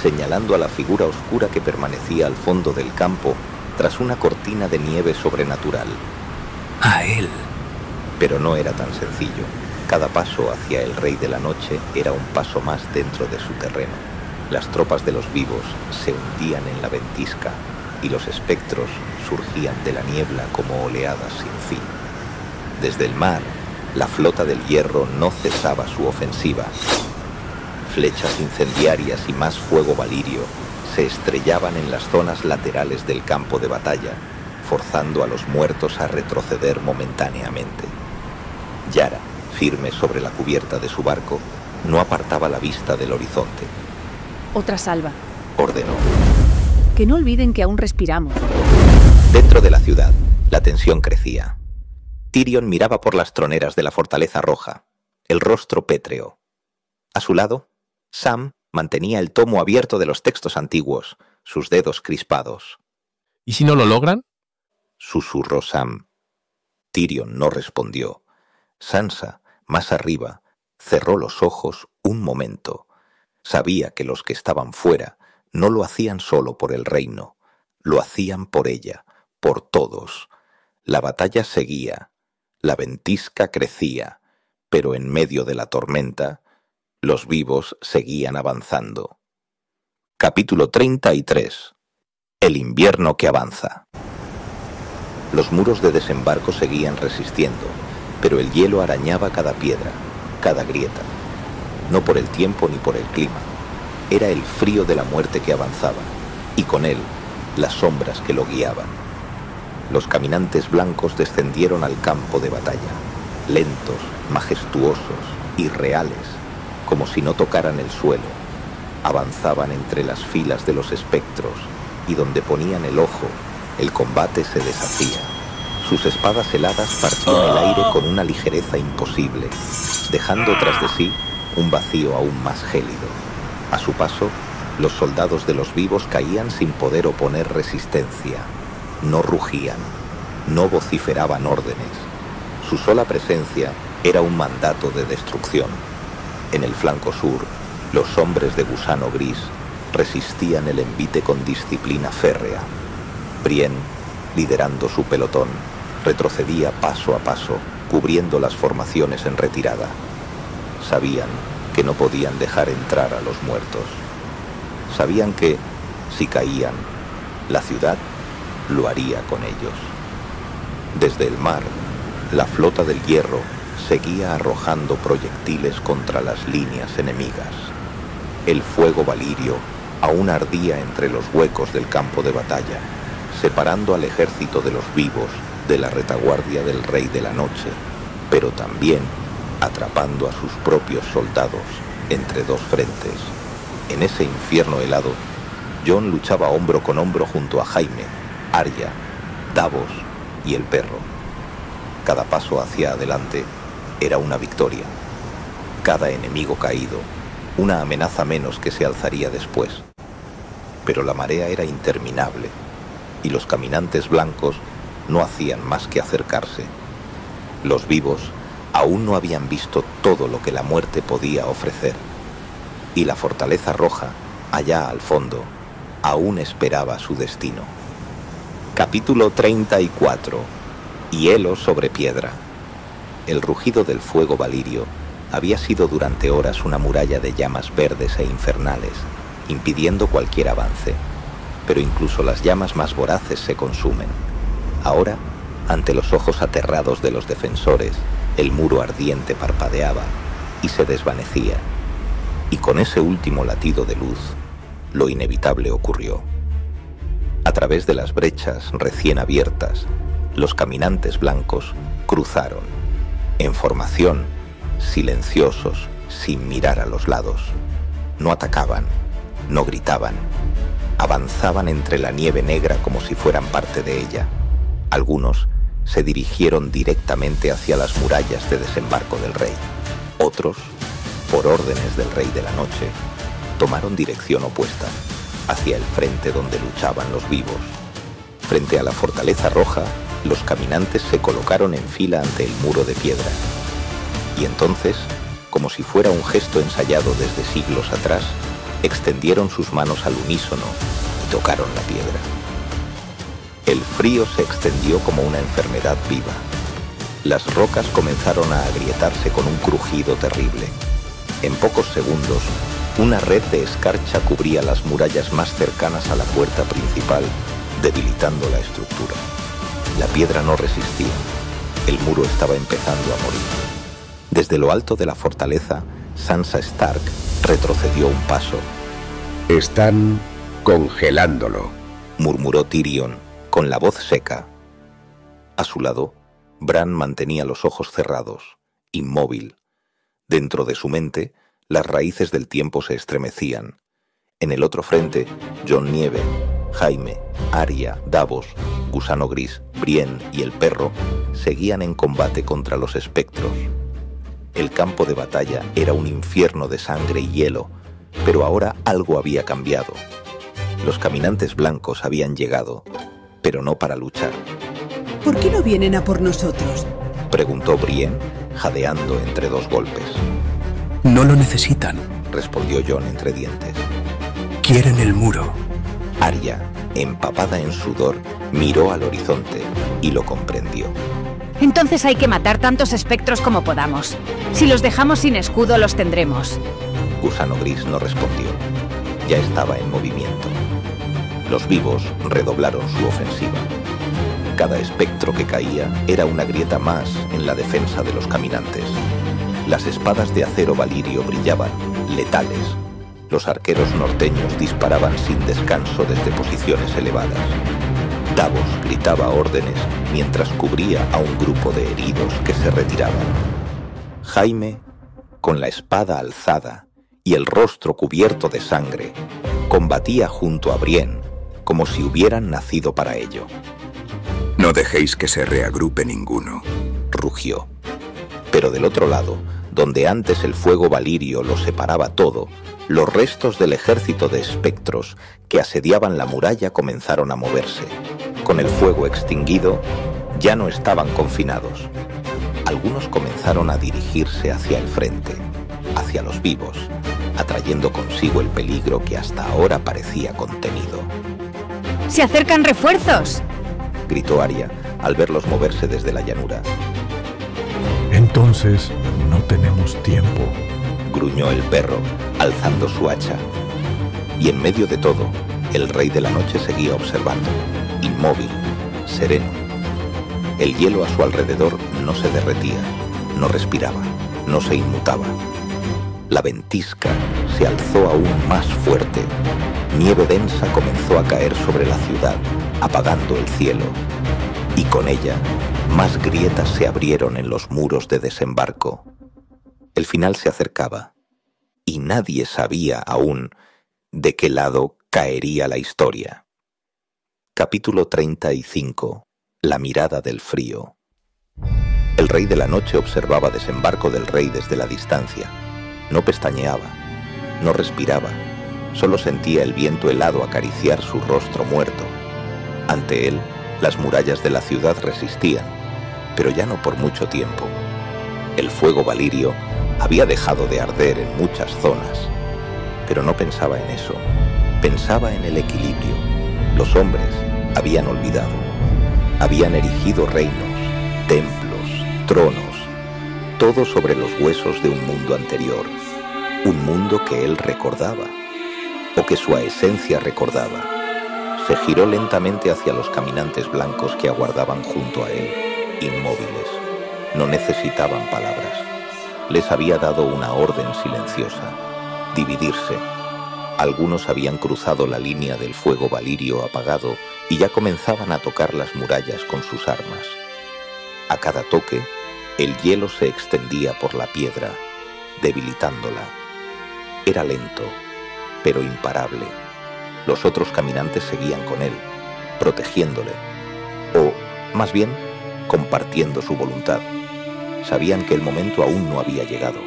señalando a la figura oscura que permanecía al fondo del campo tras una cortina de nieve sobrenatural. A él. Pero no era tan sencillo. Cada paso hacia el Rey de la Noche era un paso más dentro de su terreno. Las tropas de los vivos se hundían en la ventisca y los espectros surgían de la niebla como oleadas sin fin. Desde el mar, la flota del hierro no cesaba su ofensiva. Flechas incendiarias y más fuego valirio se estrellaban en las zonas laterales del campo de batalla, forzando a los muertos a retroceder momentáneamente. Yara, firme sobre la cubierta de su barco, no apartaba la vista del horizonte. Otra salva, ordenó. Que no olviden que aún respiramos. Dentro de la ciudad, la tensión crecía. Tyrion miraba por las troneras de la fortaleza roja, el rostro pétreo. A su lado, Sam Mantenía el tomo abierto de los textos antiguos, sus dedos crispados. ¿Y si no lo logran? Susurró Sam. Tyrion no respondió. Sansa, más arriba, cerró los ojos un momento. Sabía que los que estaban fuera no lo hacían solo por el reino, lo hacían por ella, por todos. La batalla seguía, la ventisca crecía, pero en medio de la tormenta, los vivos seguían avanzando. Capítulo 33. El invierno que avanza. Los muros de desembarco seguían resistiendo, pero el hielo arañaba cada piedra, cada grieta. No por el tiempo ni por el clima. Era el frío de la muerte que avanzaba, y con él, las sombras que lo guiaban. Los caminantes blancos descendieron al campo de batalla, lentos, majestuosos, irreales, como si no tocaran el suelo. Avanzaban entre las filas de los espectros, y donde ponían el ojo, el combate se deshacía. Sus espadas heladas partían el aire con una ligereza imposible, dejando tras de sí un vacío aún más gélido. A su paso, los soldados de los vivos caían sin poder oponer resistencia. No rugían, no vociferaban órdenes. Su sola presencia era un mandato de destrucción. En el flanco sur, los hombres de gusano gris resistían el envite con disciplina férrea. Brienne, liderando su pelotón, retrocedía paso a paso, cubriendo las formaciones en retirada. Sabían que no podían dejar entrar a los muertos. Sabían que, si caían, la ciudad lo haría con ellos. Desde el mar, la flota del hierro seguía arrojando proyectiles contra las líneas enemigas. El fuego valirio aún ardía entre los huecos del campo de batalla, separando al ejército de los vivos de la retaguardia del Rey de la Noche, pero también atrapando a sus propios soldados entre dos frentes. En ese infierno helado, Jon luchaba hombro con hombro junto a Jaime, Arya, Davos y el perro. Cada paso hacia adelante era una victoria. Cada enemigo caído, una amenaza menos que se alzaría después. Pero la marea era interminable, y los caminantes blancos no hacían más que acercarse. Los vivos aún no habían visto todo lo que la muerte podía ofrecer, y la fortaleza roja, allá al fondo, aún esperaba su destino. Capítulo 34. Hielo sobre piedra. El rugido del fuego valirio había sido durante horas una muralla de llamas verdes e infernales, impidiendo cualquier avance. Pero incluso las llamas más voraces se consumen. Ahora, ante los ojos aterrados de los defensores, el muro ardiente parpadeaba y se desvanecía. Y con ese último latido de luz, lo inevitable ocurrió. A través de las brechas recién abiertas, los caminantes blancos cruzaron, en formación, silenciosos, sin mirar a los lados. No atacaban, no gritaban. Avanzaban entre la nieve negra como si fueran parte de ella. Algunos se dirigieron directamente hacia las murallas de desembarco del rey. Otros, por órdenes del Rey de la Noche, tomaron dirección opuesta, hacia el frente donde luchaban los vivos. Frente a la fortaleza roja, los caminantes se colocaron en fila ante el muro de piedra. Y entonces, como si fuera un gesto ensayado desde siglos atrás, extendieron sus manos al unísono y tocaron la piedra. El frío se extendió como una enfermedad viva. Las rocas comenzaron a agrietarse con un crujido terrible. En pocos segundos, una red de escarcha cubría las murallas más cercanas a la puerta principal, debilitando la estructura. La piedra no resistía. El muro estaba empezando a morir. Desde lo alto de la fortaleza, Sansa Stark retrocedió un paso. Están congelándolo, murmuró Tyrion, con la voz seca. A su lado, Bran mantenía los ojos cerrados, inmóvil. Dentro de su mente, las raíces del tiempo se estremecían. En el otro frente, Jon Nieve, Jaime, Arya, Davos, Gusano Gris, Brienne y el perro seguían en combate contra los espectros. El campo de batalla era un infierno de sangre y hielo, Pero ahora algo había cambiado. Los caminantes blancos habían llegado, pero no para luchar. ¿Por qué no vienen a por nosotros? Preguntó Brienne, jadeando entre dos golpes. No lo necesitan, respondió Jon entre dientes. Quieren el muro. Arya, empapada en sudor, miró al horizonte y lo comprendió. Entonces hay que matar tantos espectros como podamos. Si los dejamos sin escudo, los tendremos. Gusano Gris no respondió. Ya estaba en movimiento. Los vivos redoblaron su ofensiva. Cada espectro que caía era una grieta más en la defensa de los caminantes. Las espadas de acero valirio brillaban, letales. Los arqueros norteños disparaban sin descanso desde posiciones elevadas. Davos gritaba órdenes mientras cubría a un grupo de heridos que se retiraban. Jaime, con la espada alzada y el rostro cubierto de sangre, combatía junto a Brienne como si hubieran nacido para ello. No dejéis que se reagrupe ninguno, rugió. Pero del otro lado, donde antes el fuego valirio lo separaba todo, los restos del ejército de espectros que asediaban la muralla comenzaron a moverse. Con el fuego extinguido, ya no estaban confinados. Algunos comenzaron a dirigirse hacia el frente, hacia los vivos, atrayendo consigo el peligro que hasta ahora parecía contenido. ¡Se acercan refuerzos!, gritó Arya al verlos moverse desde la llanura. Entonces no tenemos tiempo, gruñó el perro, alzando su hacha. Y en medio de todo, el Rey de la Noche seguía observando, inmóvil, sereno. El hielo a su alrededor no se derretía, no respiraba, no se inmutaba. La ventisca se alzó aún más fuerte. Nieve densa comenzó a caer sobre la ciudad, apagando el cielo. Y con ella, más grietas se abrieron en los muros de desembarco. El final se acercaba, y nadie sabía aún de qué lado caería la historia. Capítulo 35. La mirada del frío. El Rey de la Noche observaba desembarco del rey desde la distancia. No pestañeaba, no respiraba, solo sentía el viento helado acariciar su rostro muerto. Ante él, las murallas de la ciudad resistían, pero ya no por mucho tiempo. El fuego valirio había dejado de arder en muchas zonas, pero no pensaba en eso. Pensaba en el equilibrio. Los hombres habían olvidado. Habían erigido reinos, templos, tronos, todo sobre los huesos de un mundo anterior, un mundo que él recordaba, o que su esencia recordaba. Se giró lentamente hacia los caminantes blancos que aguardaban junto a él, inmóviles. No necesitaban palabras. Les había dado una orden silenciosa: dividirse. Algunos habían cruzado la línea del fuego valirio apagado y ya comenzaban a tocar las murallas con sus armas. A cada toque, el hielo se extendía por la piedra, debilitándola. Era lento, pero imparable. Los otros caminantes seguían con él, protegiéndole, o, más bien, compartiendo su voluntad. Sabían que el momento aún no había llegado,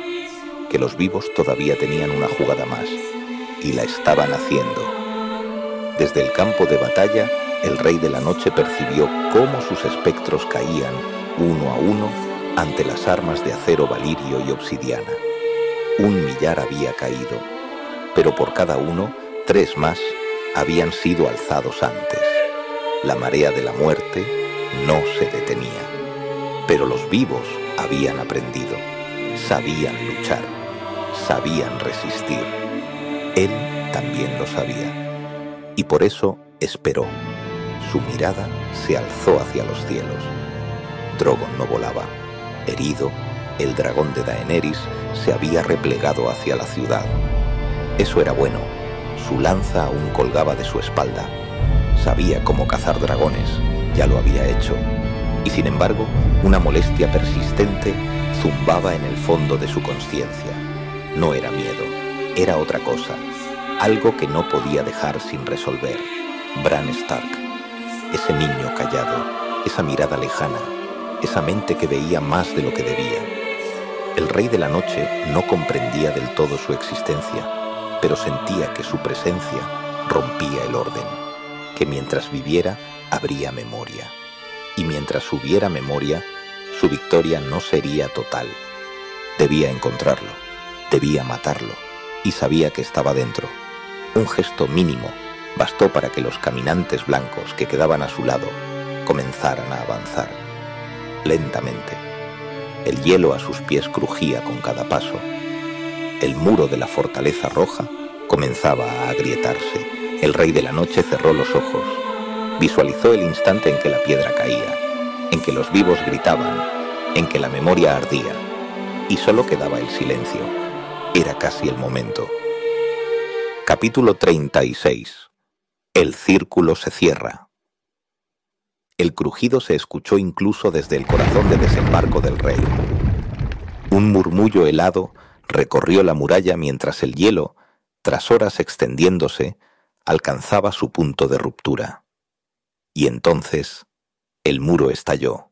que los vivos todavía tenían una jugada más, y la estaban haciendo. Desde el campo de batalla, el Rey de la Noche percibió cómo sus espectros caían, uno a uno, ante las armas de acero valirio y obsidiana. 1 millar había caído, pero por cada uno, 3 más habían sido alzados antes. La marea de la muerte no se detenía. Pero los vivos habían aprendido, sabían luchar, sabían resistir. Él también lo sabía, y por eso esperó. Su mirada se alzó hacia los cielos. Drogon no volaba. Herido, el dragón de Daenerys se había replegado hacia la ciudad. Eso era bueno. Su lanza aún colgaba de su espalda. Sabía cómo cazar dragones, ya lo había hecho. Y sin embargo, una molestia persistente zumbaba en el fondo de su conciencia. No era miedo, era otra cosa, algo que no podía dejar sin resolver. Bran Stark, ese niño callado, esa mirada lejana, esa mente que veía más de lo que debía. El Rey de la Noche no comprendía del todo su existencia. pero sentía que su presencia rompía el orden, que mientras viviera habría memoria, y mientras hubiera memoria, su victoria no sería total. Debía encontrarlo, debía matarlo, y sabía que estaba dentro. Un gesto mínimo bastó para que los caminantes blancos que quedaban a su lado comenzaran a avanzar. Lentamente. El hielo a sus pies crujía con cada paso. El muro de la fortaleza roja comenzaba a agrietarse. El Rey de la Noche cerró los ojos. Visualizó el instante en que la piedra caía, en que los vivos gritaban, en que la memoria ardía, y solo quedaba el silencio. Era casi el momento. Capítulo 36. El círculo se cierra. El crujido se escuchó incluso desde el corazón de desembarco del rey. Un murmullo helado recorrió la muralla mientras el hielo, tras horas extendiéndose, alcanzaba su punto de ruptura. Y entonces el muro estalló.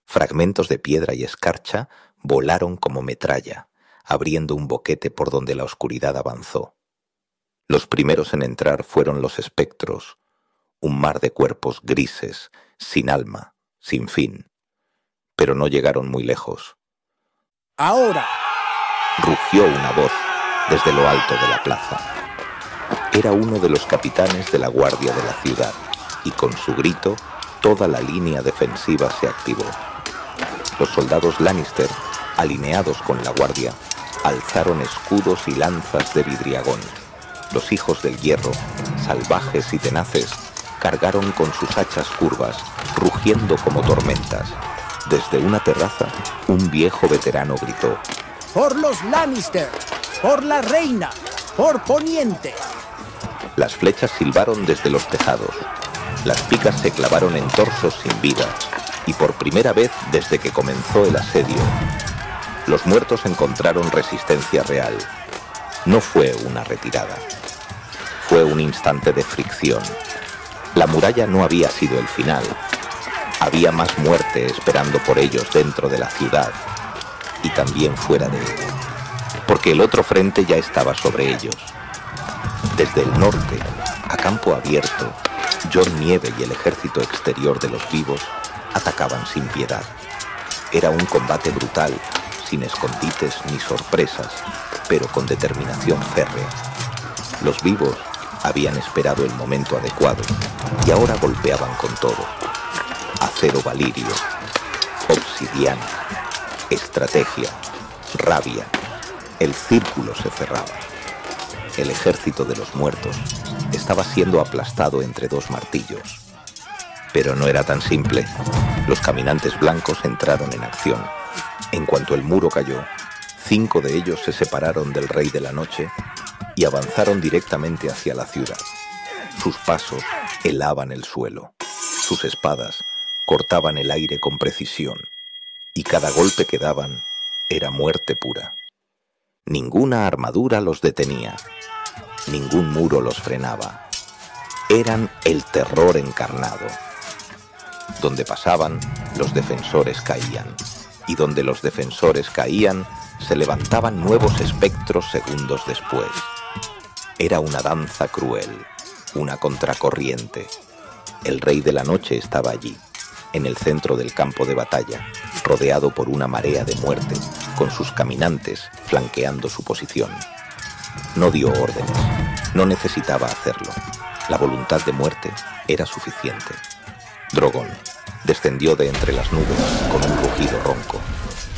Fragmentos de piedra y escarcha volaron como metralla, abriendo un boquete por donde la oscuridad avanzó. Los primeros en entrar fueron los espectros, un mar de cuerpos grises, sin alma, sin fin. Pero no llegaron muy lejos. ¡Ahora! Rugió una voz desde lo alto de la plaza. Era uno de los capitanes de la guardia de la ciudad, y con su grito toda la línea defensiva se activó. Los soldados Lannister, alineados con la guardia, alzaron escudos y lanzas de vidriagón. Los hijos del hierro, salvajes y tenaces, cargaron con sus hachas curvas, rugiendo como tormentas. Desde una terraza, un viejo veterano gritó: ¡Por los Lannister! ¡Por la reina! ¡Por Poniente! Las flechas silbaron desde los tejados. Las picas se clavaron en torsos sin vida, y por primera vez desde que comenzó el asedio, los muertos encontraron resistencia real. No fue una retirada. Fue un instante de fricción. La muralla no había sido el final. Había más muerte esperando por ellos dentro de la ciudad y también fuera de ella, porque el otro frente ya estaba sobre ellos. Desde el norte, a campo abierto, Jon Nieve y el ejército exterior de los vivos atacaban sin piedad. Era un combate brutal, sin escondites ni sorpresas, pero con determinación férrea. Los vivos habían esperado el momento adecuado y ahora golpeaban con todo. Acero valirio, obsidiana, estrategia, rabia. El círculo se cerraba. El ejército de los muertos estaba siendo aplastado entre dos martillos. Pero no era tan simple. Los caminantes blancos entraron en acción. En cuanto el muro cayó, 5 de ellos se separaron del Rey de la Noche y avanzaron directamente hacia la ciudad. Sus pasos helaban el suelo. Sus espadas cortaban el aire con precisión, y cada golpe que daban era muerte pura. Ninguna armadura los detenía, ningún muro los frenaba. Eran el terror encarnado. Donde pasaban, los defensores caían, y donde los defensores caían, se levantaban nuevos espectros segundos después. Era una danza cruel, una contracorriente. El Rey de la Noche estaba allí, en el centro del campo de batalla, rodeado por una marea de muerte, con sus caminantes flanqueando su posición. No dio órdenes, no necesitaba hacerlo. La voluntad de muerte era suficiente. Drogon descendió de entre las nubes con un rugido ronco.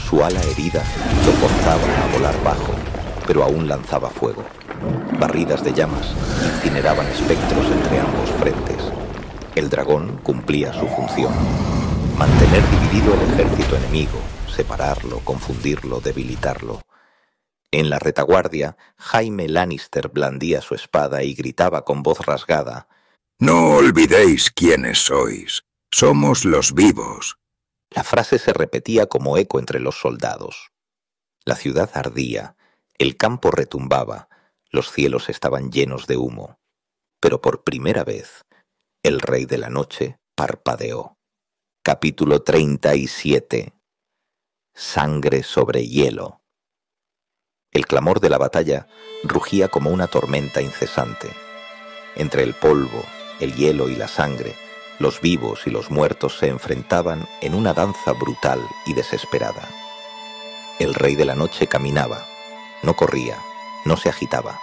Su ala herida lo forzaba a volar bajo, pero aún lanzaba fuego. Barridas de llamas incineraban espectros entre ambos frentes. El dragón cumplía su función: mantener dividido el ejército enemigo, separarlo, confundirlo, debilitarlo. En la retaguardia, Jaime Lannister blandía su espada y gritaba con voz rasgada: «No olvidéis quiénes sois. Somos los vivos». La frase se repetía como eco entre los soldados. La ciudad ardía, el campo retumbaba, los cielos estaban llenos de humo. Pero por primera vez, el Rey de la Noche parpadeó. Capítulo 37. Sangre sobre hielo. El clamor de la batalla rugía como una tormenta incesante. Entre el polvo, el hielo y la sangre, los vivos y los muertos se enfrentaban en una danza brutal y desesperada. El Rey de la Noche caminaba, no corría, no se agitaba.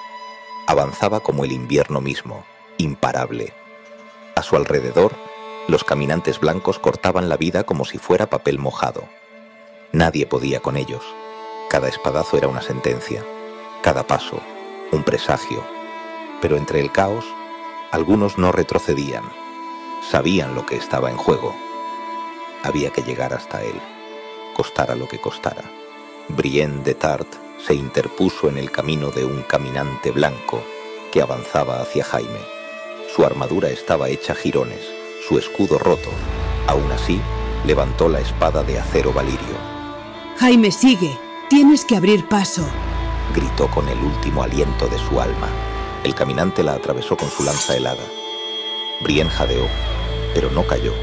Avanzaba como el invierno mismo, imparable. A su alrededor, los caminantes blancos cortaban la vida como si fuera papel mojado. Nadie podía con ellos. Cada espadazo era una sentencia, cada paso, un presagio. Pero entre el caos, algunos no retrocedían. Sabían lo que estaba en juego. Había que llegar hasta él, costara lo que costara. Brienne de Tarth se interpuso en el camino de un caminante blanco que avanzaba hacia Jaime. Su armadura estaba hecha jirones, su escudo roto. Aún así, levantó la espada de acero valirio. Jaime, sigue. Tienes que abrir paso. Gritó con el último aliento de su alma. El caminante la atravesó con su lanza helada. Brienne jadeó, pero no cayó.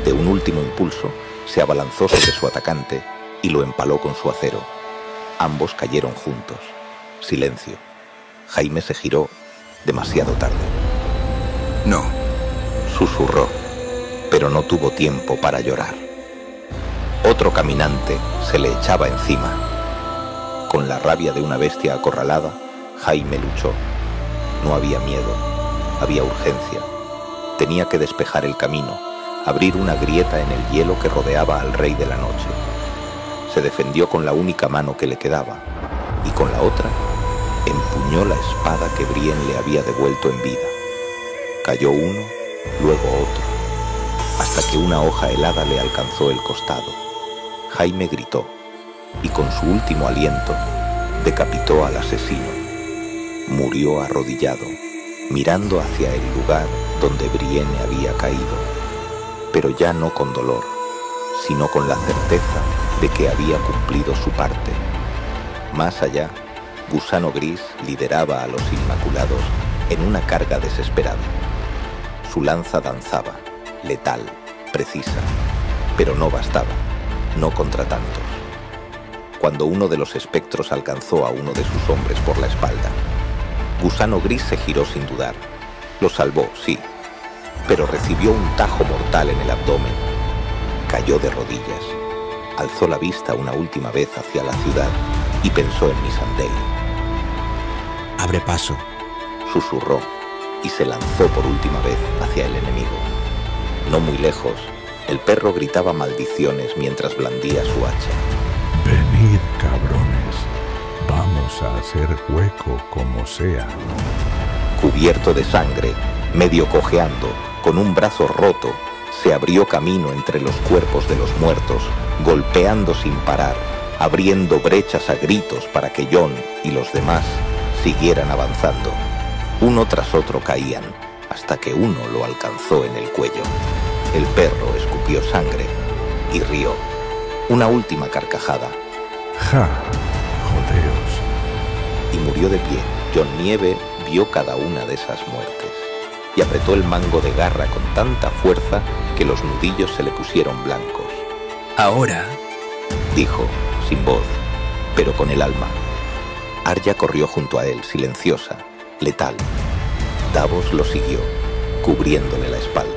De un último impulso, se abalanzó sobre su atacante y lo empaló con su acero. Ambos cayeron juntos. Silencio. Jaime se giró demasiado tarde. No. Susurró, pero no tuvo tiempo para llorar. Otro caminante se le echaba encima. Con la rabia de una bestia acorralada, Jaime luchó. No había miedo, había urgencia. Tenía que despejar el camino, abrir una grieta en el hielo que rodeaba al Rey de la Noche. Se defendió con la única mano que le quedaba, y con la otra empuñó la espada que Brienne le había devuelto en vida. Cayó uno, luego otro, hasta que una hoja helada le alcanzó el costado. Jaime gritó, y con su último aliento decapitó al asesino. Murió arrodillado, mirando hacia el lugar donde Brienne había caído, pero ya no con dolor, sino con la certeza de que había cumplido su parte. Más allá, Gusano Gris lideraba a los Inmaculados en una carga desesperada. Su lanza danzaba, letal, precisa, pero no bastaba, no contra tantos. Cuando uno de los espectros alcanzó a uno de sus hombres por la espalda, Gusano Gris se giró sin dudar. Lo salvó, sí, pero recibió un tajo mortal en el abdomen. Cayó de rodillas, alzó la vista una última vez hacia la ciudad y pensó en Missandei. Abre paso, susurró y se lanzó por última vez hacia el enemigo. No muy lejos, el perro gritaba maldiciones mientras blandía su hacha. Venid, cabrones, vamos a hacer hueco como sea. Cubierto de sangre, medio cojeando, con un brazo roto, se abrió camino entre los cuerpos de los muertos, golpeando sin parar, abriendo brechas a gritos para que Jon y los demás siguieran avanzando. Uno tras otro caían, hasta que uno lo alcanzó en el cuello. El perro escupió sangre y rió. Una última carcajada. ¡Ja! ¡Jodeos! Y murió de pie. Jon Nieve vio cada una de esas muertes y apretó el mango de garra con tanta fuerza que los nudillos se le pusieron blancos. Ahora, dijo, sin voz, pero con el alma. Arya corrió junto a él, silenciosa, letal. Davos lo siguió, cubriéndole la espalda.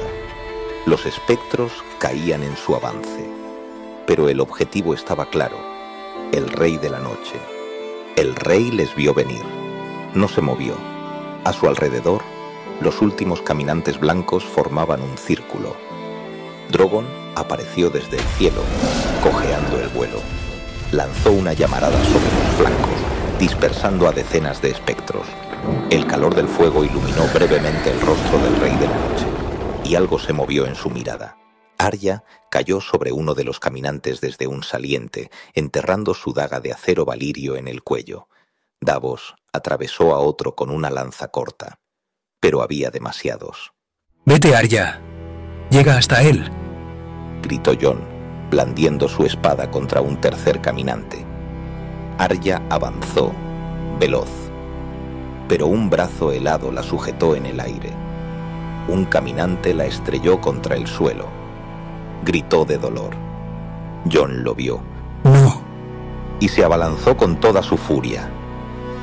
Los espectros caían en su avance, pero el objetivo estaba claro, el Rey de la Noche. El Rey les vio venir, no se movió. A su alrededor, los últimos caminantes blancos formaban un círculo. Drogon apareció desde el cielo, cojeando el vuelo. Lanzó una llamarada sobre los flancos, dispersando a decenas de espectros. El calor del fuego iluminó brevemente el rostro del Rey de la Noche, y algo se movió en su mirada. Arya cayó sobre uno de los caminantes desde un saliente, enterrando su daga de acero valirio en el cuello. Davos atravesó a otro con una lanza corta, pero había demasiados. «Vete, Arya. Llega hasta él», gritó Jon, blandiendo su espada contra un tercer caminante. Arya avanzó, veloz, pero un brazo helado la sujetó en el aire. Un caminante la estrelló contra el suelo. Gritó de dolor. Jon lo vio. «No». y se abalanzó con toda su furia.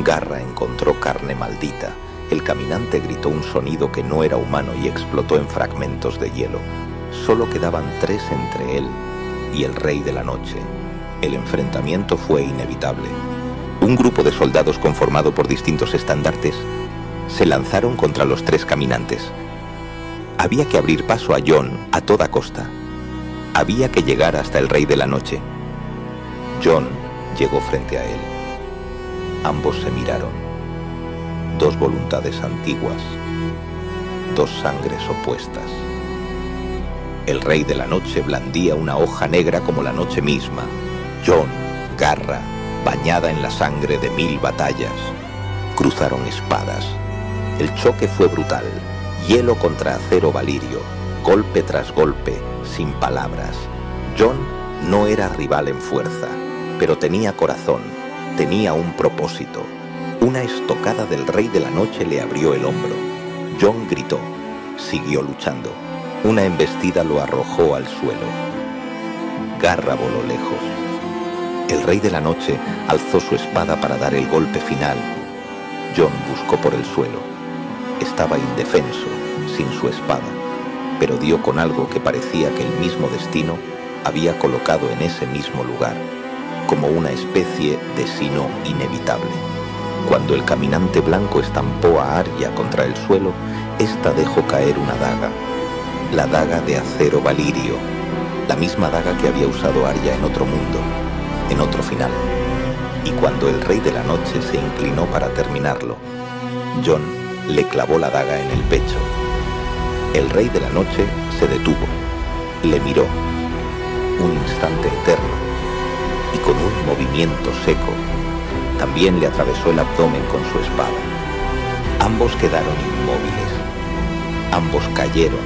Garra encontró carne maldita. El caminante gritó un sonido que no era humano y explotó en fragmentos de hielo. Solo quedaban 3 entre él y el Rey de la Noche. El enfrentamiento fue inevitable. Un grupo de soldados conformado por distintos estandartes se lanzaron contra los 3 caminantes. Había que abrir paso a Jon a toda costa. Había que llegar hasta el Rey de la Noche. Jon llegó frente a él. Ambos se miraron. 2 voluntades antiguas, 2 sangres opuestas. El Rey de la Noche blandía una hoja negra como la noche misma. Jon, garra, bañada en la sangre de 1000 batallas. Cruzaron espadas. El choque fue brutal. Hielo contra acero valirio, golpe tras golpe, sin palabras. Jon no era rival en fuerza, pero tenía corazón, tenía un propósito. Una estocada del Rey de la Noche le abrió el hombro. Jon gritó, siguió luchando. Una embestida lo arrojó al suelo. Garra voló lejos. El Rey de la Noche alzó su espada para dar el golpe final. Jon buscó por el suelo. Estaba indefenso, sin su espada, pero dio con algo que parecía que el mismo destino había colocado en ese mismo lugar, como una especie de sino inevitable. Cuando el caminante blanco estampó a Arya contra el suelo, ésta dejó caer una daga, la daga de acero valirio, la misma daga que había usado Arya en otro mundo, en otro final. Y cuando el Rey de la Noche se inclinó para terminarlo, Jon le clavó la daga en el pecho. El Rey de la Noche se detuvo, le miró, un instante eterno, y con un movimiento seco, también le atravesó el abdomen con su espada. Ambos quedaron inmóviles, ambos cayeron.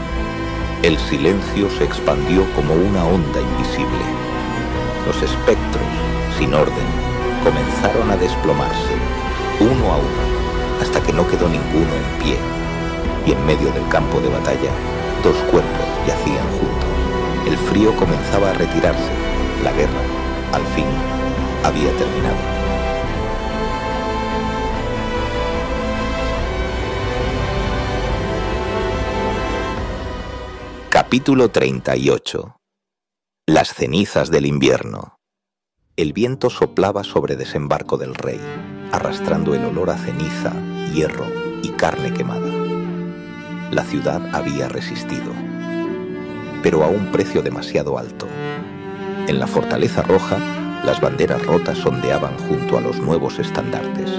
El silencio se expandió como una onda invisible. Los espectros, sin orden, comenzaron a desplomarse, uno a uno, hasta que no quedó ninguno en pie, y en medio del campo de batalla, 2 cuerpos yacían juntos. El frío comenzaba a retirarse, la guerra, al fin, había terminado. Capítulo 38. Las cenizas del invierno. El viento soplaba sobre desembarco del rey, arrastrando el olor a ceniza, hierro y carne quemada. La ciudad había resistido, pero a un precio demasiado alto. En la Fortaleza Roja, las banderas rotas ondeaban junto a los nuevos estandartes.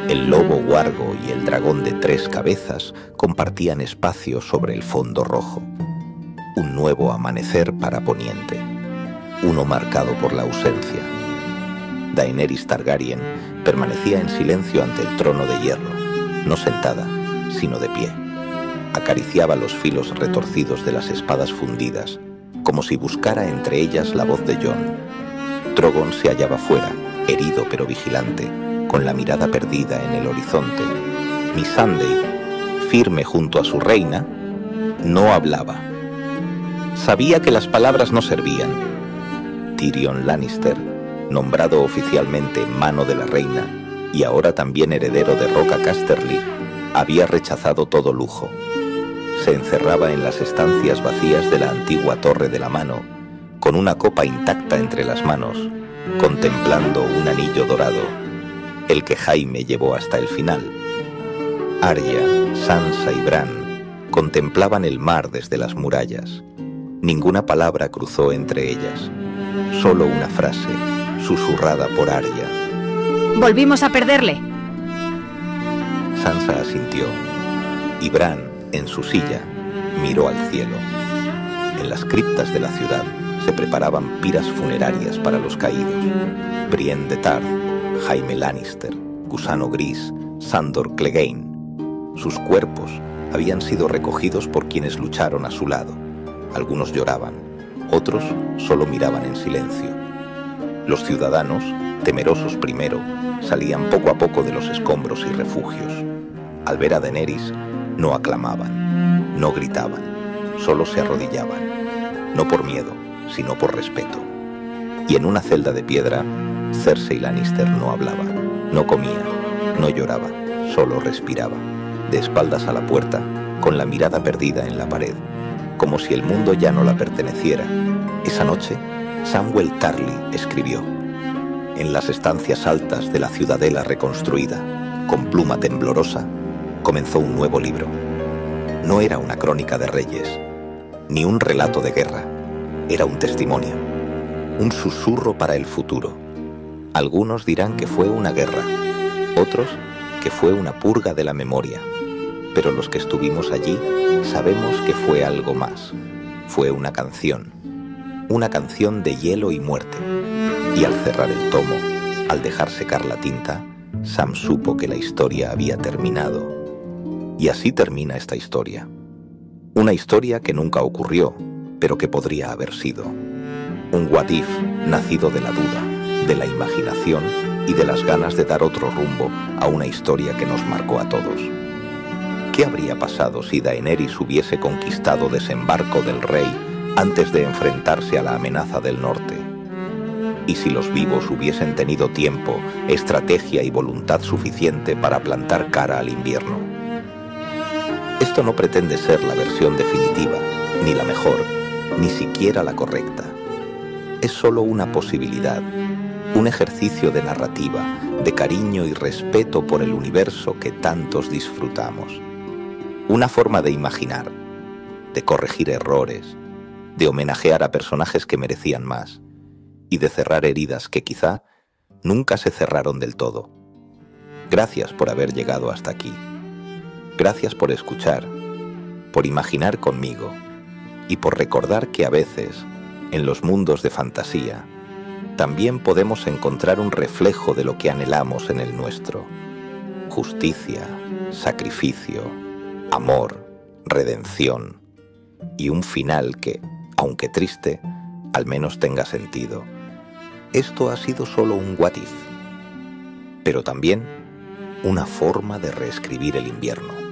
El lobo huargo y el dragón de 3 cabezas compartían espacio sobre el fondo rojo. Un nuevo amanecer para Poniente, uno marcado por la ausencia. Daenerys Targaryen permanecía en silencio ante el trono de hierro, no sentada, sino de pie. Acariciaba los filos retorcidos de las espadas fundidas, como si buscara entre ellas la voz de Jon. Drogon se hallaba fuera, herido pero vigilante, con la mirada perdida en el horizonte. Missandei, firme junto a su reina, no hablaba. Sabía que las palabras no servían. Tyrion Lannister, nombrado oficialmente mano de la reina y ahora también heredero de Roca Casterly, había rechazado todo lujo. Se encerraba en las estancias vacías de la antigua Torre de la Mano, con una copa intacta entre las manos, contemplando un anillo dorado, el que Jaime llevó hasta el final. Arya, Sansa y Bran contemplaban el mar desde las murallas. Ninguna palabra cruzó entre ellas, solo una frase, susurrada por Arya. Volvimos a perderle. Sansa asintió, y Bran, en su silla, miró al cielo. En las criptas de la ciudad se preparaban piras funerarias para los caídos. Brienne de Tarth, Jaime Lannister, Gusano Gris, Sandor Clegane. Sus cuerpos habían sido recogidos por quienes lucharon a su lado. Algunos lloraban, otros solo miraban en silencio. Los ciudadanos, temerosos primero, salían poco a poco de los escombros y refugios. Al ver a Daenerys, no aclamaban, no gritaban, solo se arrodillaban, no por miedo, sino por respeto. Y en una celda de piedra, Cersei Lannister no hablaba, no comía, no lloraba, solo respiraba, de espaldas a la puerta, con la mirada perdida en la pared, como si el mundo ya no la perteneciera. Esa noche, Samwell Tarly escribió: en las estancias altas de la ciudadela reconstruida, con pluma temblorosa, comenzó un nuevo libro. No era una crónica de reyes, ni un relato de guerra. Era un testimonio, un susurro para el futuro. Algunos dirán que fue una guerra, otros que fue una purga de la memoria. Pero los que estuvimos allí sabemos que fue algo más. Fue una canción de hielo y muerte. Y al cerrar el tomo, al dejar secar la tinta, Sam supo que la historia había terminado. Y así termina esta historia. Una historia que nunca ocurrió, pero que podría haber sido. Un what if nacido de la duda, de la imaginación y de las ganas de dar otro rumbo a una historia que nos marcó a todos. ¿Qué habría pasado si Daenerys hubiese conquistado Desembarco del Rey antes de enfrentarse a la amenaza del norte? ¿Y si los vivos hubiesen tenido tiempo, estrategia y voluntad suficiente para plantar cara al invierno? Esto no pretende ser la versión definitiva, ni la mejor, ni siquiera la correcta. Es solo una posibilidad, un ejercicio de narrativa, de cariño y respeto por el universo que tantos disfrutamos. Una forma de imaginar, de corregir errores, de homenajear a personajes que merecían más y de cerrar heridas que quizá nunca se cerraron del todo. Gracias por haber llegado hasta aquí. Gracias por escuchar, por imaginar conmigo y por recordar que a veces, en los mundos de fantasía, también podemos encontrar un reflejo de lo que anhelamos en el nuestro. Justicia, sacrificio, amor, redención y un final que, aunque triste, al menos tenga sentido. Esto ha sido solo un what if, pero también una forma de reescribir el invierno.